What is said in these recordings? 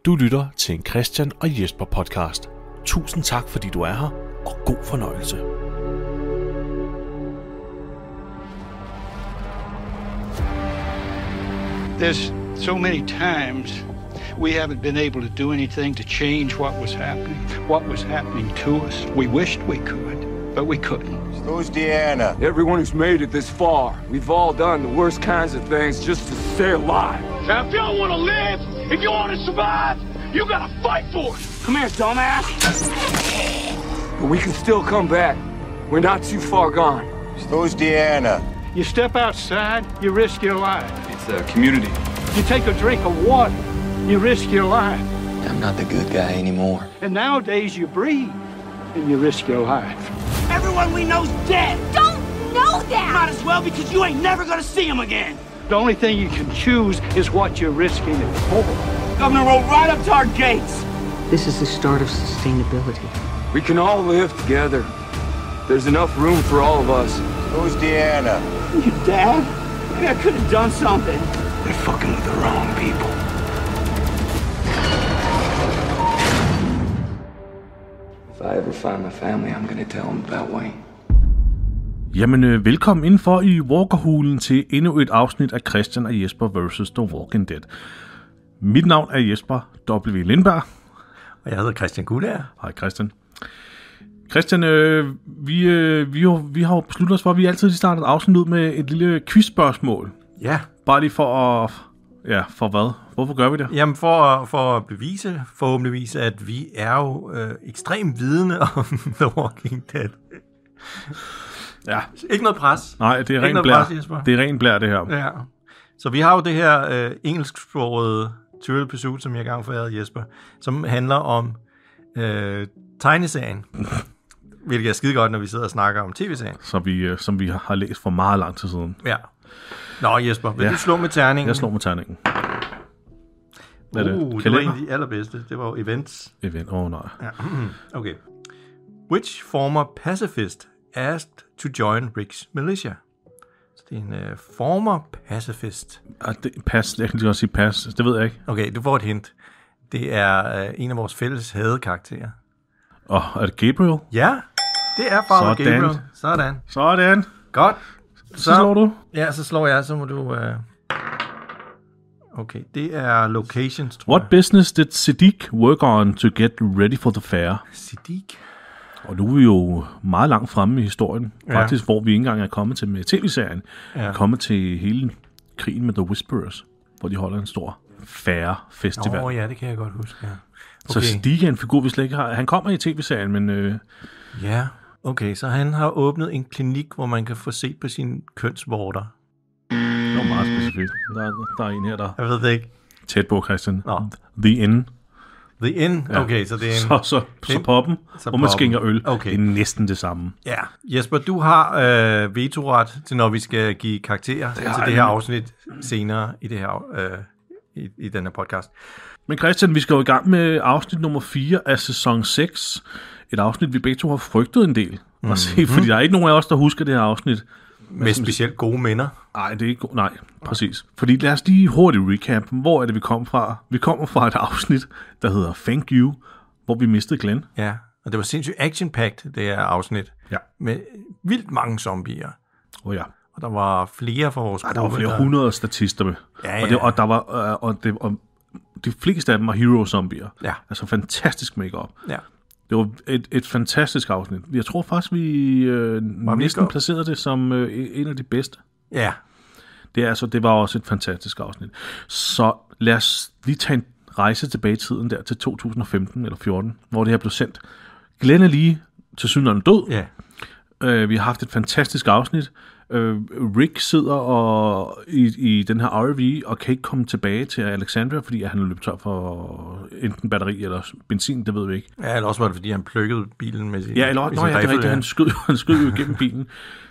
Du lytter til en Christian og Jesper podcast. Tusind tak, fordi du er her, og god fornøjelse. There's so many times we haven't been able to do anything to change what was happening to us. We wished we could, but we couldn't. Who's Deanna? Everyone who's made it this far, we've all done the worst kinds of things just to stay alive. Now, if y'all want to live, if you want to survive, you gotta fight for it. Come here, dumbass. But we can still come back. We're not too far gone. Who's Deanna? You step outside, you risk your life. It's a community. You take a drink of water, you risk your life. I'm not the good guy anymore. And nowadays you breathe, and you risk your life. Everyone we know's dead. Don't know that! Might as well, because you ain't never gonna see him again. The only thing you can choose is what you're risking it for. Governor rode right up to our gates. This is the start of sustainability. We can all live together. There's enough room for all of us. Who's Deanna? Your dad? Maybe I could have done something. They're fucking with the wrong people. If I ever find my family, I'm gonna tell them about Wayne. Jamen, velkommen indenfor i Walkerhulen til endnu et afsnit af Christian og Jesper vs. The Walking Dead. Mit navn er Jesper W. Lindberg. Og jeg hedder Christian Guldager. Hej Christian. Christian, vi har besluttet os for, at vi altid starter et afsnit ud med et lille quizspørgsmål. Ja. Bare lige for at... Ja, for hvad? Hvorfor gør vi det? Jamen for at bevise, forhåbentligvis, at vi er jo ekstremt vidende om The Walking Dead. Ja. Ikke noget pres. Nej, det er ren blær. Det er ren blær, det her. Ja. Så vi har jo det her engelsksprogede Trivial Pursuit, som jeg engang forærede Jesper, som handler om tegneserien. Hvilket er skide godt, når vi sidder og snakker om tv-serien. Som vi har læst for meget lang tid siden. Ja. Nå Jesper, vil du slå med terningen? Jeg slår med terningen. Hvad er det? Det var en af de allerbedste. Det var jo events. Nej. Ja. Okay. Which former pacifist asked to join Rick's militia? Så det er en former pacifist. Jeg kan lige også sige pas. Det ved jeg ikke. Okay, du får et hint. Det er en af vores fælles hadekarakterer. Er det Gabriel? Ja, det er Father Gabriel. Sådan. Godt. Så slår du? Ja, så slår jeg. Så må du... Okay, det er locations, tror What business did Siddiq work on to get ready for the fair? Siddiq? Og nu er vi jo meget langt fremme i historien. Faktisk, hvor vi ikke engang er kommet til med tv-serien. Vi er kommet til hele krigen med The Whisperers, hvor de holder en stor fair-festival. Ja, det kan jeg godt huske, ja. Okay. Så Siddiq er en figur, vi slet ikke har. Han kommer i tv-serien, men... Ja, okay, så han har åbnet en klinik, hvor man kan få set på sine kønsvorter. Det var meget specifikt. Der er en her, der... Jeg ved det ikke. Tæt på, Christian. The Inn. The Inn? Ja. Okay, så det er en... Så poppen, hvor man skænker øl. Okay. Det er næsten det samme. Ja. Jesper, du har vetoret til, når vi skal give karakterer til det her afsnit senere i det her i denne podcast. Men Christian, vi skal jo i gang med afsnit nummer 4 af sæson 6. Et afsnit, vi begge to har frygtet en del at se, fordi der er ikke nogen af os, der husker det her afsnit. Med specielt gode minder. Nej, det er ikke nej, præcis. Fordi lad os lige hurtigt recap. Hvor er det, vi kommer fra? Vi kommer fra et afsnit, der hedder Thank You, hvor vi mistede Glenn. Ja, og det var sindssygt action-packed, det her afsnit. Ja. Med vildt mange zombier. Ja. Og der var flere for vores gruppe. Der var flere 100 statister med. Ja. Og de fleste af dem var hero-zombier. Ja. Altså fantastisk make-up. Ja. Det var et fantastisk afsnit. Jeg tror faktisk, vi næsten placerede det som en af de bedste. Ja. Det var også et fantastisk afsnit. Så lad os lige tage en rejse tilbage i tiden der til 2015 eller 14, hvor det her blev sendt. Glenn er lige til synligheden død. Ja. Vi har haft et fantastisk afsnit. Rick sidder i den her RV og kan ikke komme tilbage til Alexandria, fordi han er løbet tør for enten batteri eller benzin, det ved vi ikke. Ja, eller også var det, fordi han plukkede bilen med sin det er rigtigt, han skød jo igennem bilen.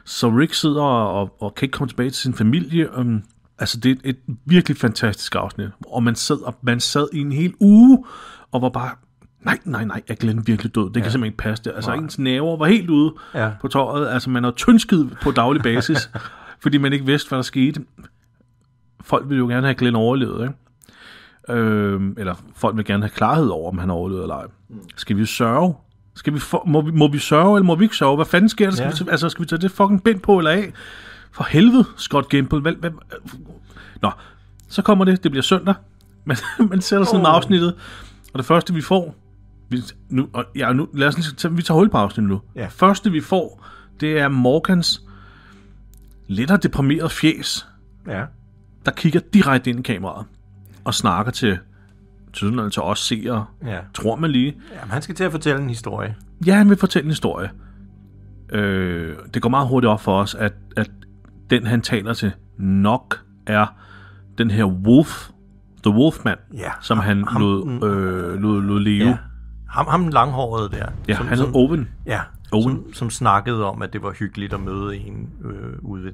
Så Rick sidder og kan ikke komme tilbage til sin familie. Altså, det er et virkelig fantastisk afsnit, og man sad i en hel uge og var bare... Nej, er Glenn virkelig død? Det kan simpelthen ikke passe det. Altså, ens nerver var helt ude på tøjet. Altså, man har tyndskidt på daglig basis, fordi man ikke vidste, hvad der skete. Folk ville jo gerne have Glenn overlevet, ikke? eller folk vil gerne have klarhed over, om han overlevede eller ej. Skal vi sørge? Må vi sørge, eller må vi ikke sørge? Hvad fanden sker der? Skal vi tage det fucking bind på eller af? For helvede, Scott Gimple. Nå, så kommer det bliver søndag. Man sætter sådan med afsnittet. Og det første, vi får... lad os lige, vi tager hul på afsnittet nu. Ja. Det første, vi får, det er Morgans lidt deprimeret fjes, der kigger direkte ind i kameraet og snakker til os seere. Ja. Tror man lige. Jamen, han skal til at fortælle en historie. Ja, han vil fortælle en historie. Det går meget hurtigt op for os, at den, han taler til, nok er den her The Wolfman, som han lod leve. Ja. Ham langhårede der. Ja, han hed Owen. Ja, som snakkede om, at det var hyggeligt at møde en ude ved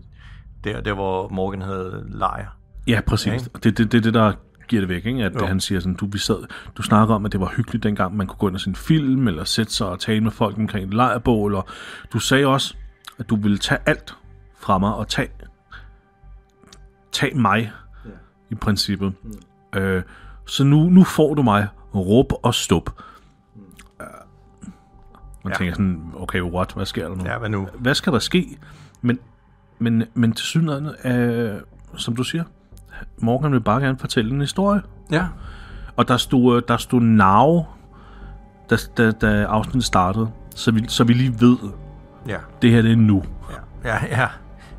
der, hvor Morgan havde lejr. Ja, præcis. Okay. Det er det, der giver det væk, ikke? At han siger sådan, du snakker om, at det var hyggeligt dengang, man kunne gå ind og se en film, eller sætte sig og tale med folk omkring et lejrbål, og du sagde også, at du ville tage alt fra mig, og tage mig, i princippet. Så nu får du mig, råb og stup. Man tænker sådan, okay, what? Hvad sker der nu? Ja, hvad nu? Hvad skal der ske? Men til synligheden, som du siger, Morgan vil bare gerne fortælle en historie. Ja. Og der stod now, da afsnittet startede, så vi lige ved, det her det er nu.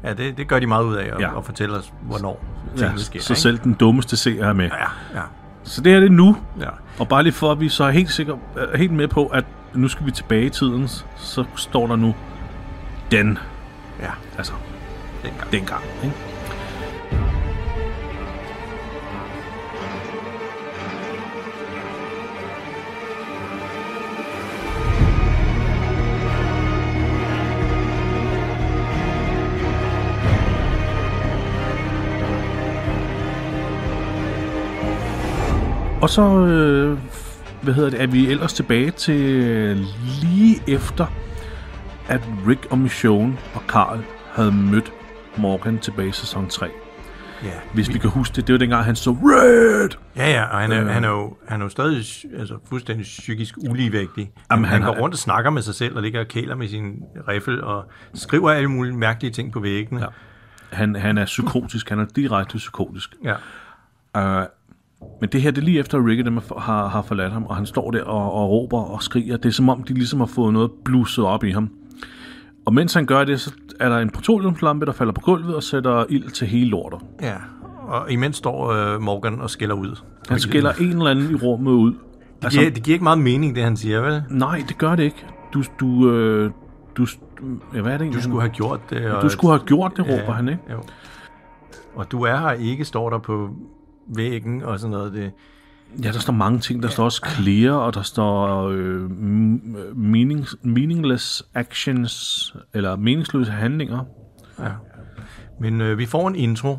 Ja, det gør de meget ud af at fortælle os, hvornår tingene sker. Så selv den dummeste seer er med. Ja. Så det her det er nu. Ja. Og bare lige for, at vi så er helt med på, at nu skal vi tilbage i tiden, så står der nu den. Ja. Altså, dengang. Ikke? Og så er vi ellers tilbage til lige efter, at Rick og Michonne og Carl havde mødt Morgan tilbage i sæson 3. Ja, hvis vi kan huske det, det var dengang, han så Red! Ja, og han er jo stadig fuldstændig psykisk uligevægtig. Han går rundt og snakker med sig selv, og ligger og kæler med sin riffel, og skriver alle mulige mærkelige ting på væggene. Ja. Han er psykotisk, han er direkte psykotisk. Ja. Men det her, det er lige efter Rick og dem har forladt ham, og han står der og råber og skriger. Det er som om, de ligesom har fået noget blusset op i ham. Og mens han gør det, så er der en petroleumslampe, der falder på gulvet og sætter ild til hele lortet. Ja, og imens står Morgan og skælder ud. Han skælder en eller anden i rummet ud. Det giver ikke meget mening, det han siger, vel? Nej, det gør det ikke. Hvad er det egentlig? Du skulle have gjort det. Du skulle have gjort det, råber han, ikke? Jo. Og du er her ikke, står der på væggen og sådan noget. Det. Ja, der står mange ting. Der står også clear, og der står meaningless actions, eller meningsløse handlinger. Ja. Men vi får en intro,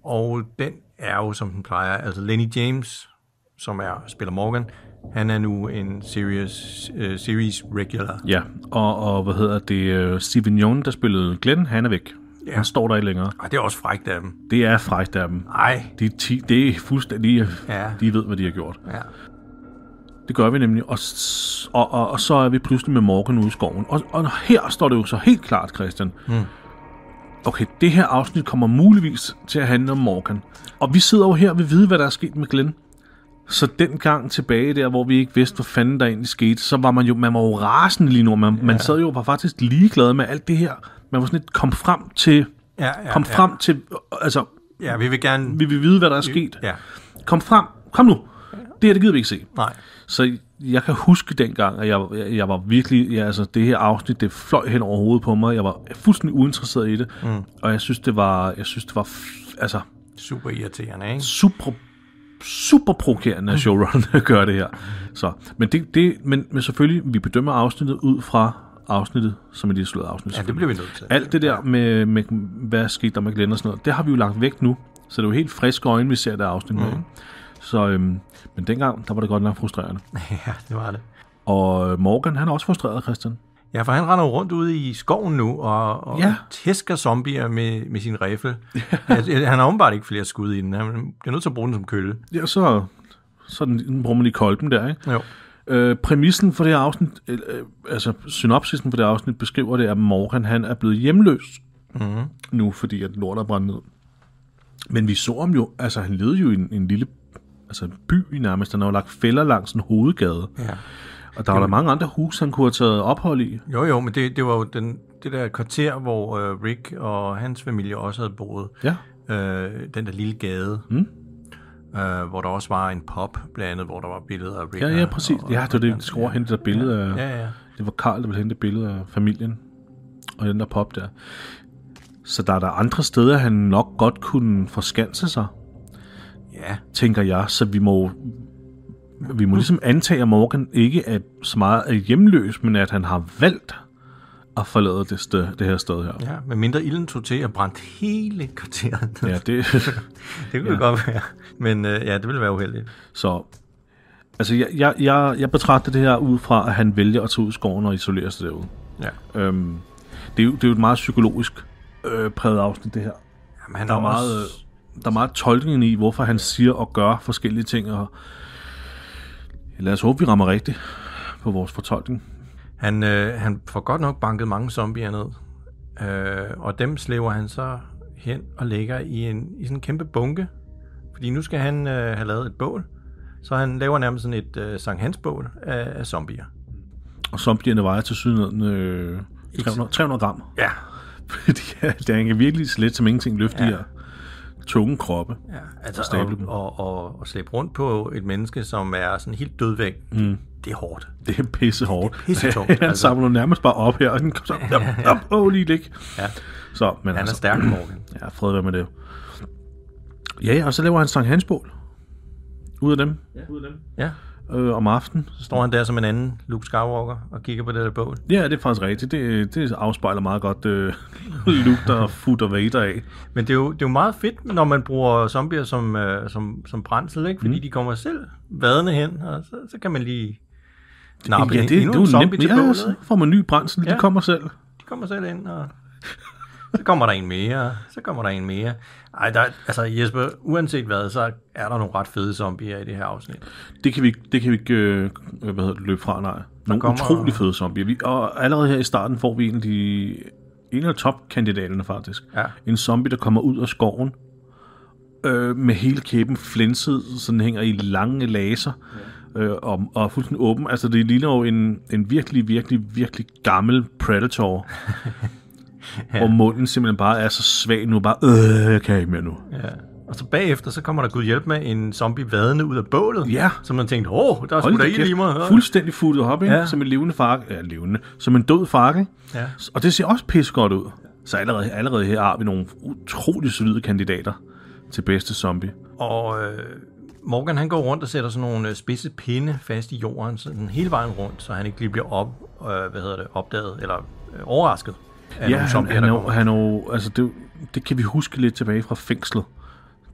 og den er jo, som den plejer, altså Lenny James, som spiller Morgan, han er nu en series regular. Ja, og Steven Yeun, der spillede Glenn, han er væk. Ja. Han står der ikke længere. Ej, det er også frækt af dem. Det er frækt af dem. Nej. Det er fuldstændig... Ja. De ved, hvad de har gjort. Ja. Det gør vi nemlig. Og så er vi pludselig med Morgan ude i skoven. Og her står det jo så helt klart, Christian. Okay, det her afsnit kommer muligvis til at handle om Morgan. Og vi sidder jo her og vil vide, hvad der er sket med Glenn. Så den gang tilbage der, hvor vi ikke vidste, hvad fanden der egentlig skete, så var man var jo rasende lige nu. Man sad jo var faktisk ligeglad med alt det her. Man var sådan lidt kom frem til, altså... Ja, vi vil gerne... Vi vil vide, hvad der er sket. Ja. Kom frem. Kom nu. Det her, det gider vi ikke se. Nej. Så jeg kan huske dengang, at jeg var virkelig... Ja, altså, det her afsnit, det fløj hen over hovedet på mig. Jeg var fuldstændig uinteresseret i det. Og jeg synes, det var... altså... Super irriterende, ikke? Super provokerende, at showrunnerne gør det her. Så, men selvfølgelig, vi bedømmer afsnittet ud fra afsnittet, som er de slået afsnit. Ja, det bliver vi nødt til. Alt det der med hvad skete der med Glenn og sådan noget, det har vi jo lagt væk nu. Så det er jo helt friske øjne, vi ser det afsnit med. Så, men dengang, der var det godt nok frustrerende. Ja, det var det. Og Morgan, han er også frustreret, Christian. Ja, for han render jo rundt ude i skoven nu og tæsker zombier med sin riffel. Han har åbenbart ikke flere skud i den. Han bliver nødt til at bruge den som kølle. Ja, så den bruger man i kolben der, ikke? Jo. Præmissen for det her afsnit, altså synopsisen for det her afsnit, beskriver det, at Morgan han er blevet hjemløs nu, fordi at lort er brændt ned. Men vi så ham jo, altså han levede jo i en lille by nærmest. Han har jo lagt fælder langs en hovedgade. Ja. Og der var der mange andre huse, han kunne have taget ophold i. Jo, men det var jo det der kvarter, hvor Rick og hans familie også havde boet. Ja. Den der lille gade, hvor der også var en pub, blandt andet, hvor der var billeder af Rick. Ja, præcis. Det var det, vi skulle hente der billede af. Ja. Det var Carl, der ville hente billeder af familien og den der pub der. Så der er der andre steder, han nok godt kunne forskanse sig. Ja. Tænker jeg, så vi må ligesom antage, at Morgan ikke er så meget hjemløs, men at han har valgt at forlade det her sted her. Ja, med mindre ilden tog til at brænde hele kvarteret. Ja, det kunne det godt være. Men det ville være uheldigt. Så, altså jeg betragter det her ud fra, at han vælger at tage ud i skoven og isolere sig derude. Ja. Det er jo et meget psykologisk præget afsnit, det her. Jamen, der er meget tolkning i, hvorfor han siger og gør forskellige ting, og lad os håbe, vi rammer rigtigt på vores fortolkning. Han får godt nok banket mange zombier ned, og dem slæver han så hen og lægger i sådan en kæmpe bunke, fordi nu skal han have lavet et bål, så han laver nærmest sådan et Sankt Hans bål af zombier. Og zombierne vejer til syden 300 gram. Ja. Det er virkelig slet som ingenting løfte de her tunge kroppe. Ja, altså og slæbe rundt på et menneske, som er sådan helt dødvægt, det er hårdt. Det er pisse hårdt. Pissetungt. Han samler nærmest bare op her, og den kommer så lige ligge. Ja. Så, men han er stærk, Morgan. Ja, fred være med det. Ja, og så laver han Sankt Hans bål. Ud af dem. Ja. Om aftenen. Så står han der som en anden Luke Skywalker og kigger på det der bål. Ja, det er faktisk rigtigt. Det afspejler meget godt Luke, der futter Vader af. Men det er jo meget fedt, når man bruger zombier som brændsel, ikke? Fordi de kommer selv vadende hen, og så kan man lige nappe endnu en zombie til bålet. Så får man ny brændsel. De kommer selv. De kommer selv ind, og så kommer der en mere. Så kommer der en mere. Ej, altså Jesper, uanset hvad, så er der nogle ret fede zombier i det her afsnit. Det kan vi ikke løbe fra, nej. Nogle utrolig fede zombier. Og allerede her i starten får vi en af topkandidaterne faktisk. Ja. En zombie, der kommer ud af skoven med hele kæben flænset, så den hænger i lange laser og fuldstændig åben. Altså det ligner jo en virkelig, virkelig, virkelig gammel Predator. Ja. Og munden simpelthen bare er så svag nu, bare, jeg kan ikke mere nu. Ja. Og så bagefter, så kommer der Gud hjælp med en zombie vadende ud af bålet. Ja. Så man tænkte, der er sgu da ild i mig. Fuldstændig futtet op, ikke? Ja. Som en levende fakkel. Ja, levende. Som en død fakkel. Ja. Og det ser også pisse godt ud. Så allerede her har vi nogle utrolig solide kandidater til bedste zombie. Og Morgan, han går rundt og sætter sådan nogle spidse pinde fast i jorden, sådan hele vejen rundt, så han ikke lige bliver opdaget eller overrasket. Ja, han er altså det kan vi huske lidt tilbage fra fængslet.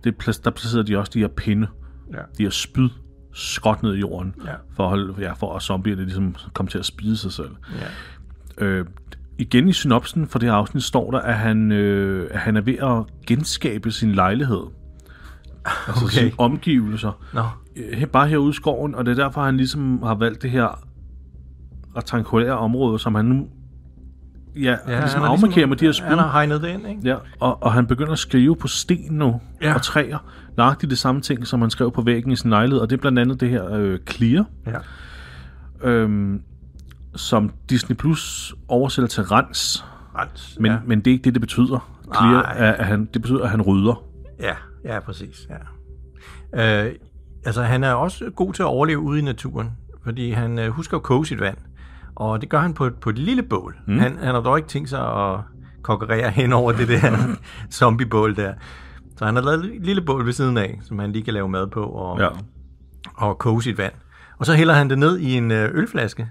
Der placerede de også de her pinde, de her spyd, skråt ned i jorden, for at zombierne ligesom komme til at spide sig selv. Ja. Igen i synopsen for det her afsnit står der, at han er ved at genskabe sin lejlighed. Altså sine omgivelser. Bare herude i skoven, og det er derfor, han ligesom har valgt det her rektangulære område, som han nu ligesom afmarkerer med de her spyd. Han har hegnet det ind, ikke? Ja, og han begynder at skrive på sten nu, og træer. Nøjagtigt det samme ting, som han skrev på væggen i sin lejlighed, og det er blandt andet det her Clear, som Disney Plus oversætter til Rens. Men det er ikke det betyder. Clear, det betyder, at han rydder. Ja, præcis. Ja. Altså, han er også god til at overleve ude i naturen, fordi han husker at koge sit vand. Og det gør han på et lille bål. Han har dog ikke tænkt sig at konkurrere hen over det der zombiebål der. Så han har lavet et lille bål ved siden af, som han lige kan lave mad på og koge sit vand. Og så hælder han det ned i en ølflaske.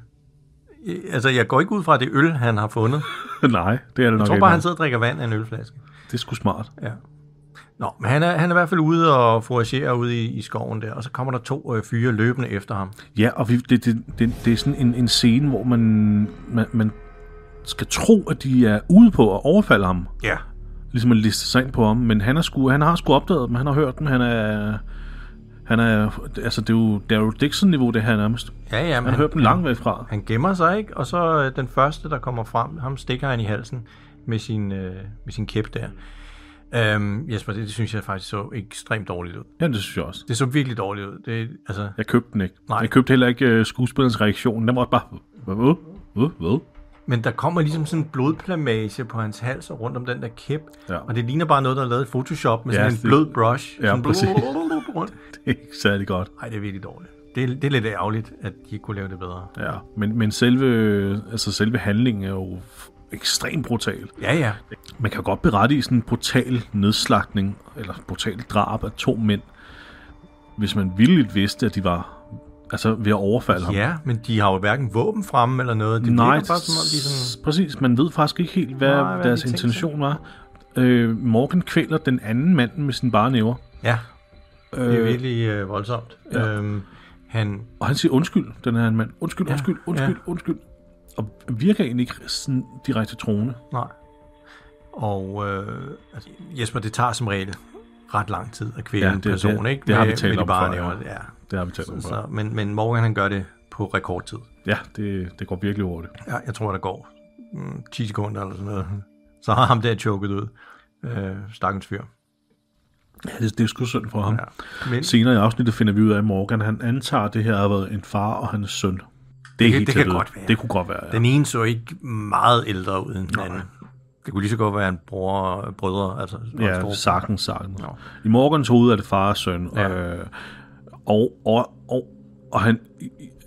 Altså, jeg går ikke ud fra, det øl, han har fundet. Nej, det er det nok. Jeg tror bare, han sidder og drikker vand af en ølflaske. Det er sgu smart. Ja. Nå, men han er i hvert fald ude og foragerer ude i skoven der, og så kommer der 2 fyre løbende efter ham. Ja, og det er sådan en scene, hvor man skal tro, at de er ude på at overfalde ham. Ja. Ligesom at liste sig ind på ham. Men han har sgu opdaget dem, han har hørt dem, han er altså det er jo Daryl Dixon-niveau, det her nærmest. Ja, han har hørt dem langt væk fra. Han gemmer sig, ikke? Og så den første, der kommer frem, ham stikker han i halsen med sin kæp der. Jesper, det synes jeg faktisk så ekstremt dårligt ud. Ja, det synes jeg også. Det så virkelig dårligt ud. Altså... Jeg købte den ikke. Nej. Jeg købte heller ikke skuespillerens reaktion. Den var bare... Hvad? Men der kommer ligesom sådan en blodplamage på hans hals og rundt om den der kæp. Ja. Og det ligner bare noget, der er lavet i Photoshop med sådan en blød brush. Ja, præcis. Rundt. Det er ikke særlig godt. Nej, det er virkelig dårligt. Det er lidt ærgerligt, at de ikke kunne lave det bedre. Ja, men selve handlingen er jo ekstremt brutal. Ja. Man kan godt berette i sådan en brutal nedslagtning, eller brutal drab af 2 mænd, hvis man vildt vidste, at de var ved at overfalde ham. Ja, men de har jo hverken våben fremme eller noget. Det Nej, bare, som om de sådan... præcis. Man ved faktisk ikke helt, hvad deres intention var. Morgan kvæler den anden mand med sin bare næver. Ja, det er virkelig voldsomt. Ja. Og han siger undskyld, den her mand. Undskyld. Og virker egentlig ikke sådan direkte troende. Nej. Og Jesper, det tager som regel ret lang tid at kvæle en person, ikke? Det har vi talt om før. Ja. Det har vi talt om før. Men Morgan, han gør det på rekordtid. Ja, det går virkelig hurtigt. Ja, jeg tror, der går 10 sekunder eller sådan noget. Så har ham der choket ud. Stakkens fyr. Ja, det er sgu synd for ham. Ja. Men... Senere i afsnittet finder vi ud af, at Morgan han antager, at det her har været en far og hans søn. Det kan godt være. Det kunne godt være, ja. Den ene så ikke meget ældre ud end den anden. Det kunne lige så godt være en brødre. Altså, ja, sagtens. No. I Morgans hoved er det far og søn. Ja. Og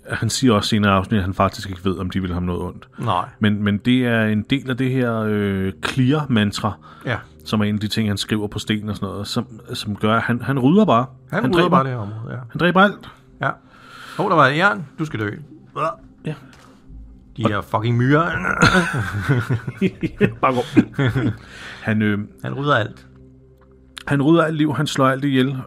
han siger også senere i afsnittet, at han faktisk ikke ved, om de vil have noget ondt. Nej. Men det er en del af det her clear-mantra, som er en af de ting, han skriver på sten og sådan noget, som gør, at han rydder bare. Han rydder bare det her område, ja. Han dræber alt. Ja. Der var jern. Du skal dø. Ja. De her fucking myrer. Bare gå. Han rydder alt. Han rydder alt liv, han slår alt ihjel,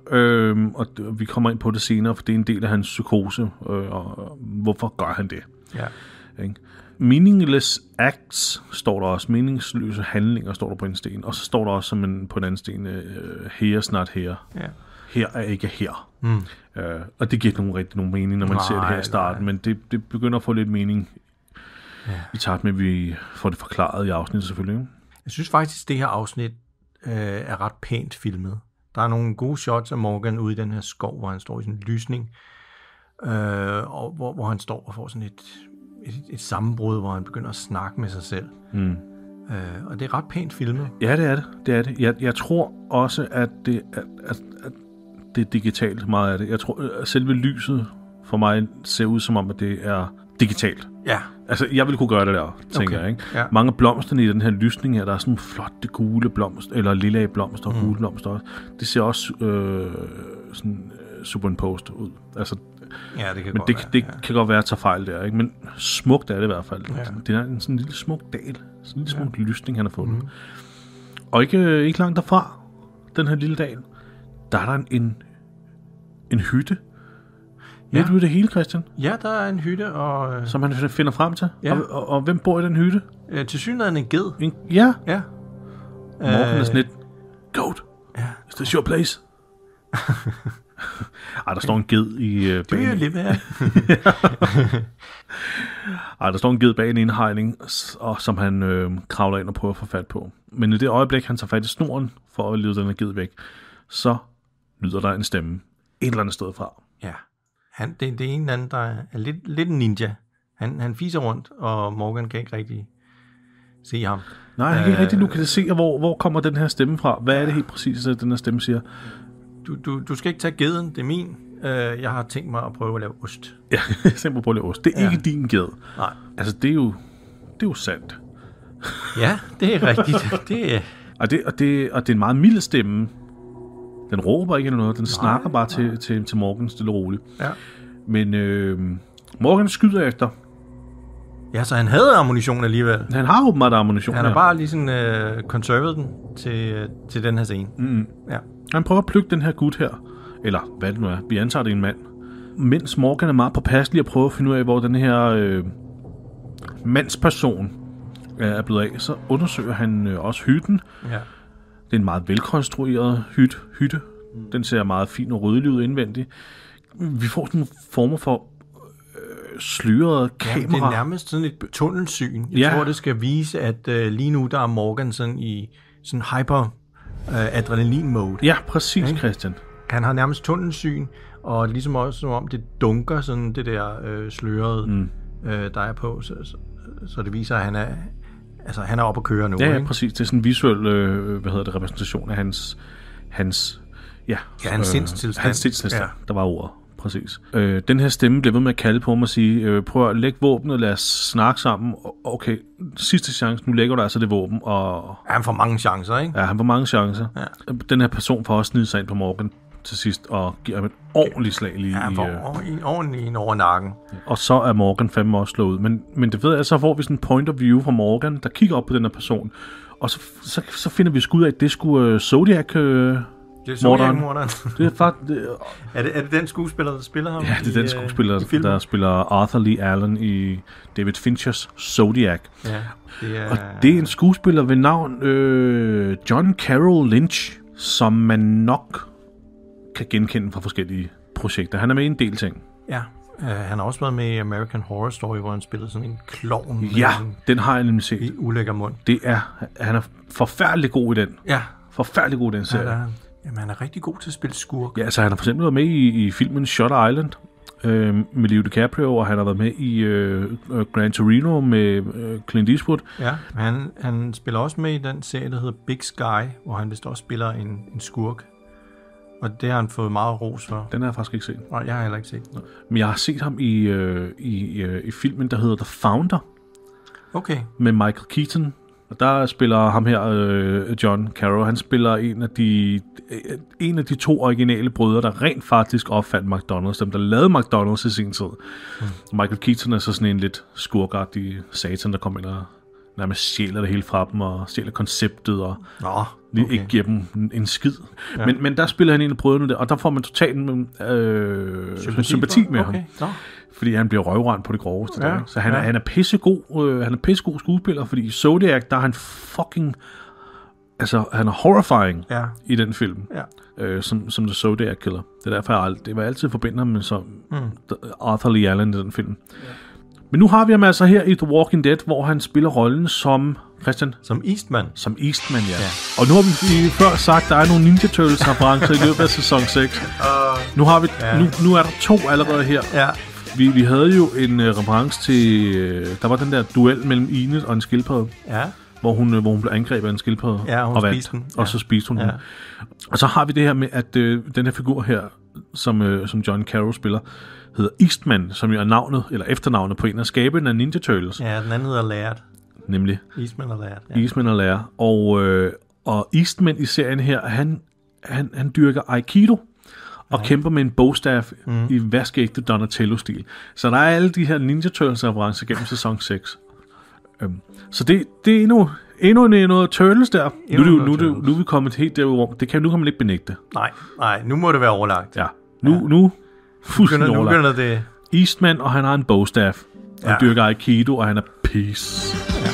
og vi kommer ind på det senere, for det er en del af hans psykose, og hvorfor gør han det? Ja. Ikke? Meaningless acts står der også, meningsløse handlinger står der på en sten, og så står der også på en anden sten, here's not here. Ja. Her er ikke her. Og det giver ikke nogen mening, når man ser det her i starten, men det begynder at få lidt mening i takt med, at vi får det forklaret i afsnittet selvfølgelig. Ikke? Jeg synes faktisk, det her afsnit er ret pænt filmet. Der er nogle gode shots af Morgan ude i den her skov, hvor han står i sådan en lysning, og hvor han står og får sådan et sammenbrud, hvor han begynder at snakke med sig selv. Og det er ret pænt filmet. Ja, det er det. Jeg tror også, at det er digitalt meget af det. Jeg tror, at selve lyset for mig ser ud som om, at det er digitalt. Ja. Altså, jeg ville kunne gøre det der, tænker jeg. Ikke? Ja. Mange af blomsterne i den her lysning her, der er sådan flotte gule blomster, eller lilla blomster og gule blomster også. Det ser også sådan superimposed ud. Altså, ja, det kan men godt det, være. Det kan godt være at tage fejl der, ikke? Men smukt er det i hvert fald. Ja. Det er sådan en lille smuk dal. Sådan en lille smuk lysning, han har fundet. Og ikke langt derfra, den her lille dal, der er der en hytte. Ved du det hele, Christian? Ja, der er en hytte, og... som han finder frem til. Ja. Og hvem bor i den hytte? Tilsyneladende en ged. Ja. Morgan er sådan lidt, Goat, is this your place? Der står en ged i bag. Det er lidt værd. Der står en ged bag en indhegning, og som han kravler ind og prøver at få fat på. Men i det øjeblik, han tager fat i snoren for at lede den her ged væk, så lyder der en stemme et eller andet sted fra. Ja. Det er en eller anden, der er lidt en ninja. Han fiser rundt, og Morgan kan ikke rigtig se ham. Nej, han kan ikke rigtig lokalisere, hvor kommer den her stemme fra. Hvad er det helt præcis, at den her stemme siger? Du skal ikke tage geden, det er min. Jeg har tænkt mig at prøve at lave ost. Ja, jeg har tænkt mig at prøve at lave ost. Det er ikke din ged. Nej. Altså, det er jo sandt. Ja, det er rigtigt. Og det er en meget mild stemme. Den råber ikke eller noget, den snakker bare til Morgan stille og roligt. Ja. Men Morgan skyder efter. Ja, så han havde ammunition alligevel. Han har åbenbart ammunition. Han har bare lige sådan conservet den til den her scene. Ja. Han prøver at plukke den her gut her. Eller hvad det nu er. Vi antager det en mand. Mens Morgan er meget påpasselig at prøve at finde ud af, hvor den her mandsperson er blevet af, så undersøger han også hytten. Ja. Det er en meget velkonstrueret hytte. Den ser meget fin og rødlig ud indvendigt. Vi får sådan nogle former for slørede kamera. Ja, det er nærmest sådan et tunnelsyn. Jeg tror, det skal vise, at lige nu der er Morgan sådan i sådan hyper adrenalin-mode. Ja, præcis, Christian. Han har nærmest tunnelsyn, og ligesom også som om det dunker sådan det der slørede, der er på, så det viser, at han er oppe at køre nu. Ja, præcis. Det er sådan en visuel repræsentation af hans sindstilstand. Hans sindstilstand, der var ordet. Præcis. Den her stemme blev ved med at kalde på mig og sige, prøv at lægge våbnet, lad os snakke sammen. Okay, sidste chance, nu lægger du altså det våben. Og han får mange chancer, ikke? Ja, han får mange chancer. Ja. Den her person får også snide sig ind på Morgan til sidst og giver ham et ordentligt slag lige ordentligt over nakken. Og så er Morgan fandme også slået ud. Men det ved jeg, så får vi sådan en point of view fra Morgan, der kigger op på den her person. Og så finder vi skud af, at det skulle Zodiac... Det er Zodiac-morderen. Det er faktisk... Er det den skuespiller, der spiller ham? Ja, det er den skuespiller, der spiller Arthur Lee Allen i David Finchers Zodiac. Ja, og det er en skuespiller ved navn John Carroll Lynch, som man nok kan genkende fra forskellige projekter. Han er med i en del ting. Ja, han har også været med i American Horror Story, hvor han spillede sådan en klovn. Ja, den har jeg nemlig set. I ulækker mund. Han er forfærdelig god i den. Ja. Forfærdelig god i den serie. Ja, jamen, han er rigtig god til at spille skurk. Ja, altså han har for eksempel været med i filmen Shutter Island med Leo DiCaprio, og han har været med i Gran Torino med Clint Eastwood. Ja, han spiller også med i den serie, der hedder Big Sky, hvor han vist også spiller en skurk. Og det har han fået meget ros for. Den har jeg faktisk ikke set. Nej, jeg har heller ikke set. Men jeg har set ham i filmen, der hedder The Founder. Okay. Med Michael Keaton. Og der spiller ham her, John Carroll, han spiller en af de 2 originale brødre, der rent faktisk opfandt McDonald's, dem der lavede McDonald's i sin tid. Michael Keaton er så sådan en lidt skurkagtig satan, der kommer ind og nærmest stjæler det hele fra dem, og stjæler konceptet, og ikke giver dem en skid. Ja. Men der spiller han en af brødrene der, og der får man totalt sympati med ham. Fordi han bliver røvrendt på det groveste. Ja. Så han er pissegod skuespiller, fordi i Zodiac, der er han fucking... Altså, han er horrifying i den film, som The Zodiac Killer. Det er derfor, det var altid forbindet ham med Arthur Lee Allen i den film. Ja. Men nu har vi ham altså her i The Walking Dead, hvor han spiller rollen som... Christian? Som Eastman. Som Eastman, ja. Og nu har vi før sagt, at der er nogle Ninja Turtles-referencer i løbet af sæson 6. Nu har vi nu er der 2 allerede her. Ja. Vi havde jo en reference til... der var den der duel mellem Enid og en skildpadde. Ja. Hvor hun blev angrebet af en skildpadde. Ja, hun spiste den. Og så spiste hun den. Og så har vi det her med, at den her figur her, som John Carroll spiller, hedder Eastman, som jo er navnet, eller efternavnet på en af skaberne af Ninja Turtles. Ja, den anden hedder Laird. Nemlig. Eastman og Laird. Ja. Eastman og Laird. Og Eastman i serien her, han dyrker Aikido, og kæmper med en bogstaff i vaskeægte Donatello-stil. Så der er alle de her Ninja Turtles-referencer gennem sæson 6. Så det er endnu noget Turtles der. Nu er vi kommet helt derude. Nu kan man ikke benægte. Nej, nu må det være overlagt. Ja, nu fuldstændig overlagt. Nu det. Eastman, og han har en bogstaff. Han dyrker Aikido, og han er peace. Ja.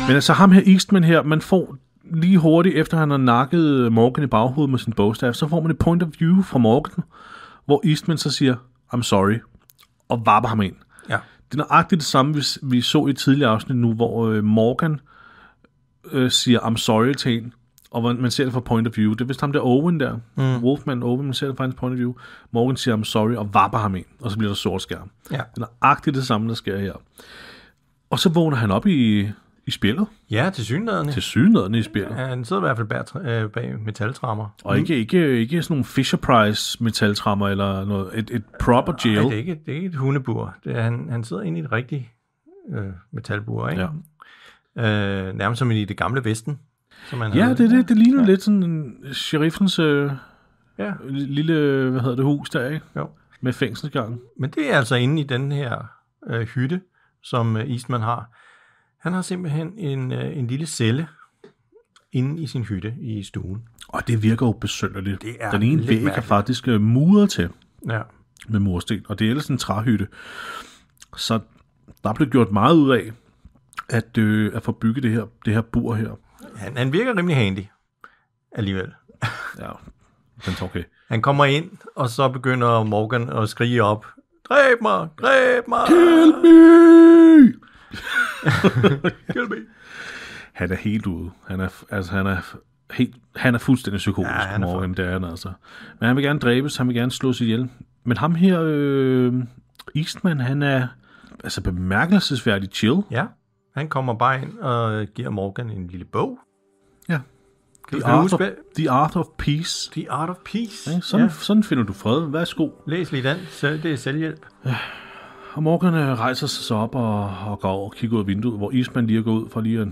Men altså ham her, Eastman her, man får lige hurtigt, efter han har nakket Morgan i baghovedet med sin bogstaff, så får man et point of view fra Morgan, hvor Eastman så siger, I'm sorry, og vapper ham ind. Ja. Det er nøjagtigt det samme, vi så i et tidligere afsnit nu, hvor Morgan siger, I'm sorry til en, og man ser det fra point of view. Det er vist ham der Owen der, Wolfman Owen, man ser det fra hans point of view. Morgan siger, I'm sorry, og vapper ham ind, og så bliver der sort skærm. Ja. Det er nøjagtigt det samme, der sker her. Og så vågner han op i spjældet. Ja, tilsyneladende. Tilsyneladende i spjældet. Ja, han sidder i hvert fald bag metaltrammer. Og ikke sådan nogle Fisher-Price metaltrammer, eller noget, et proper jail. Nej, det er ikke et hundebur. Han sidder inde i et rigtigt metalbur, ikke? Ja. Nærmest som i det gamle Vesten. Det ligner lidt sådan sheriffens lille, hus der, ikke? Jo. Med fængselsgangen. Men det er altså inde i den her hytte, som Eastman har. Han har simpelthen en lille celle inde i sin hytte i stuen. Og det virker jo besynderligt. Den ene væg er faktisk muret til med mursten, og det er ellers en træhytte. Så der blev gjort meget ud af at få bygget det her bur her. Han virker rimelig handy alligevel. Ja, den er okay. Han kommer ind, og så begynder Morgan at skrige op. Dræb mig! Dræb mig! Kill me! Kill me! Han er helt ude. Han er fuldstændig psykotisk, ja, Morgan, det er han altså. Men han vil gerne dræbes, han vil gerne slås ihjel. Men ham her, Eastman, han er altså bemærkelsesværdigt chill. Ja, han kommer bare ind og giver Morgan en lille bog. Ja. The Art of Peace. The Art of Peace. Ja, sådan finder du fred. Værsgo. Læs lige den. Det er selvhjælp. Ja. Og Morgan rejser sig så op og går over og kigger ud af vinduet, hvor Eastman lige er gået ud for lige at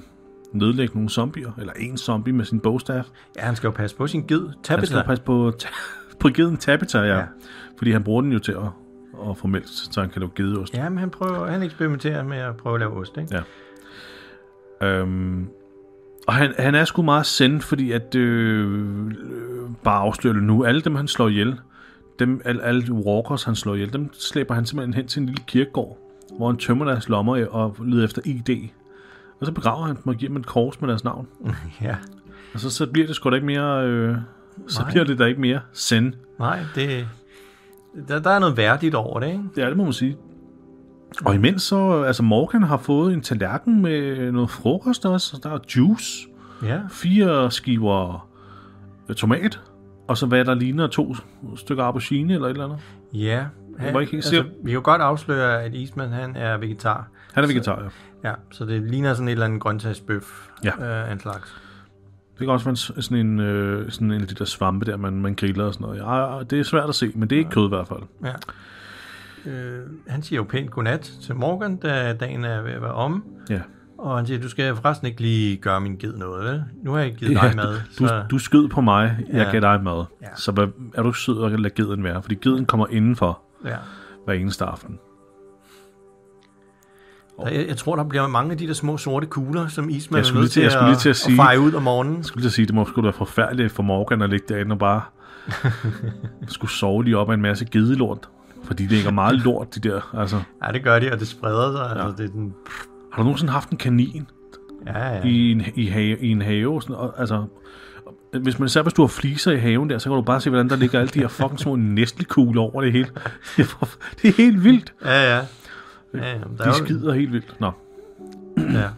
nedlægge nogle zombier, eller en zombie med sin bogstaff. Ja, han skal jo passe på sin ged, Tabitha. Han skal jo passe på geden Tabitha, ja. Fordi han bruger den jo til at få mælk, så han kan lave gedeost. Ja, men han eksperimenterer med at prøve at lave ost, ikke? Ja. Og han er sgu meget send, fordi at bare afslører det nu. Alle dem, han slår ihjel, alle walkers, han slår ihjel, dem slæber han simpelthen hen til en lille kirkegård, hvor han tømmer deres lommer og leder efter ID. Og så begraver han dem og giver dem et kors med deres navn. Ja. Og så bliver det sgu da ikke mere... bliver det da ikke mere send. Nej, der er noget værdigt over det, ikke? Ja, det må man sige. Og imens så... Altså, Morgan har fået en tallerken med noget frokost også. Der er juice. Ja. 4 skiver tomat. Og så hvad der ligner 2 stykker aubergine eller et eller andet. Ja. Vi kan godt afsløre, at Eastman, han er vegetar. Han er vegetar, ja. Ja, så det ligner sådan et eller andet grøntsagsbøf af en slags. Det kan også være sådan en af de der svampe der, man griller og sådan noget. Ja, det er svært at se, men det er ikke kød i hvert fald. Ja. Han siger jo pænt godnat til Morgan, da dagen er ved at være om. Ja. Og han siger, du skal forresten ikke lige gøre min ged noget, vel? Nu har jeg givet dig mad. Så... Du skød på mig, jeg gav dig mad. Ja. Så er du sød at lade geden være? Fordi geden kommer indenfor hver eneste aften. Jeg tror, der bliver mange af de der små sorte kugler, som Eastman er nødt til at feje ud om morgenen. Jeg skulle lige til at sige, det må sgu være forfærdeligt for Morgan at ligge derinde og bare skulle sove lige op af en masse gedelort. Fordi det ligger meget lort, de der. Altså. Ja, det gør de, og det spreder sig. Ja. Altså, det er den... Har du nogensinde haft en kanin i en have? Sådan, altså, hvis du har fliser i haven der, så kan du bare se, hvordan der ligger alle de her fucking små næstelkugler over det hele. Det er helt vildt. Ja. De skider helt vildt. Nå. Ja.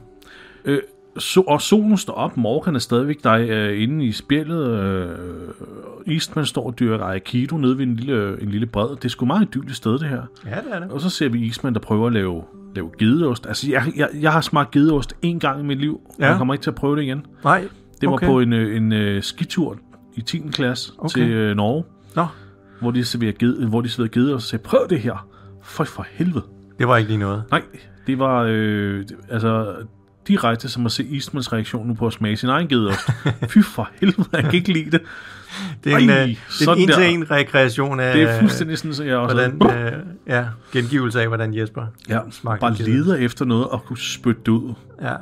Og solen står op. Morgan er stadigvæk der inde i spjældet. Eastman står og dyrker aikido nede ved en lille bred. Det er sgu meget idylligt sted, det her. Ja, det er det. Og så ser vi Eastman, der prøver at lave gedeost. Altså, jeg har smagt gedeost 1 gang i mit liv, og jeg kommer ikke til at prøve det igen. Nej. Det var på en skitur i 10. klasse til Norge, hvor de serverede gedeost og sagde, prøv det her. For helvede. Det var ikke lige noget. Nej, det var direkte som at se Eastmans reaktion nu på at smage sin egen gedeost. Fy for helvede, jeg kan ikke lide det. Det er en en rekreation af... Det er fuldstændig sådan, så jeg også... Gengivelse af, hvordan Jesper smagte. Bare leder efter noget og kunne spytte ud. Ja.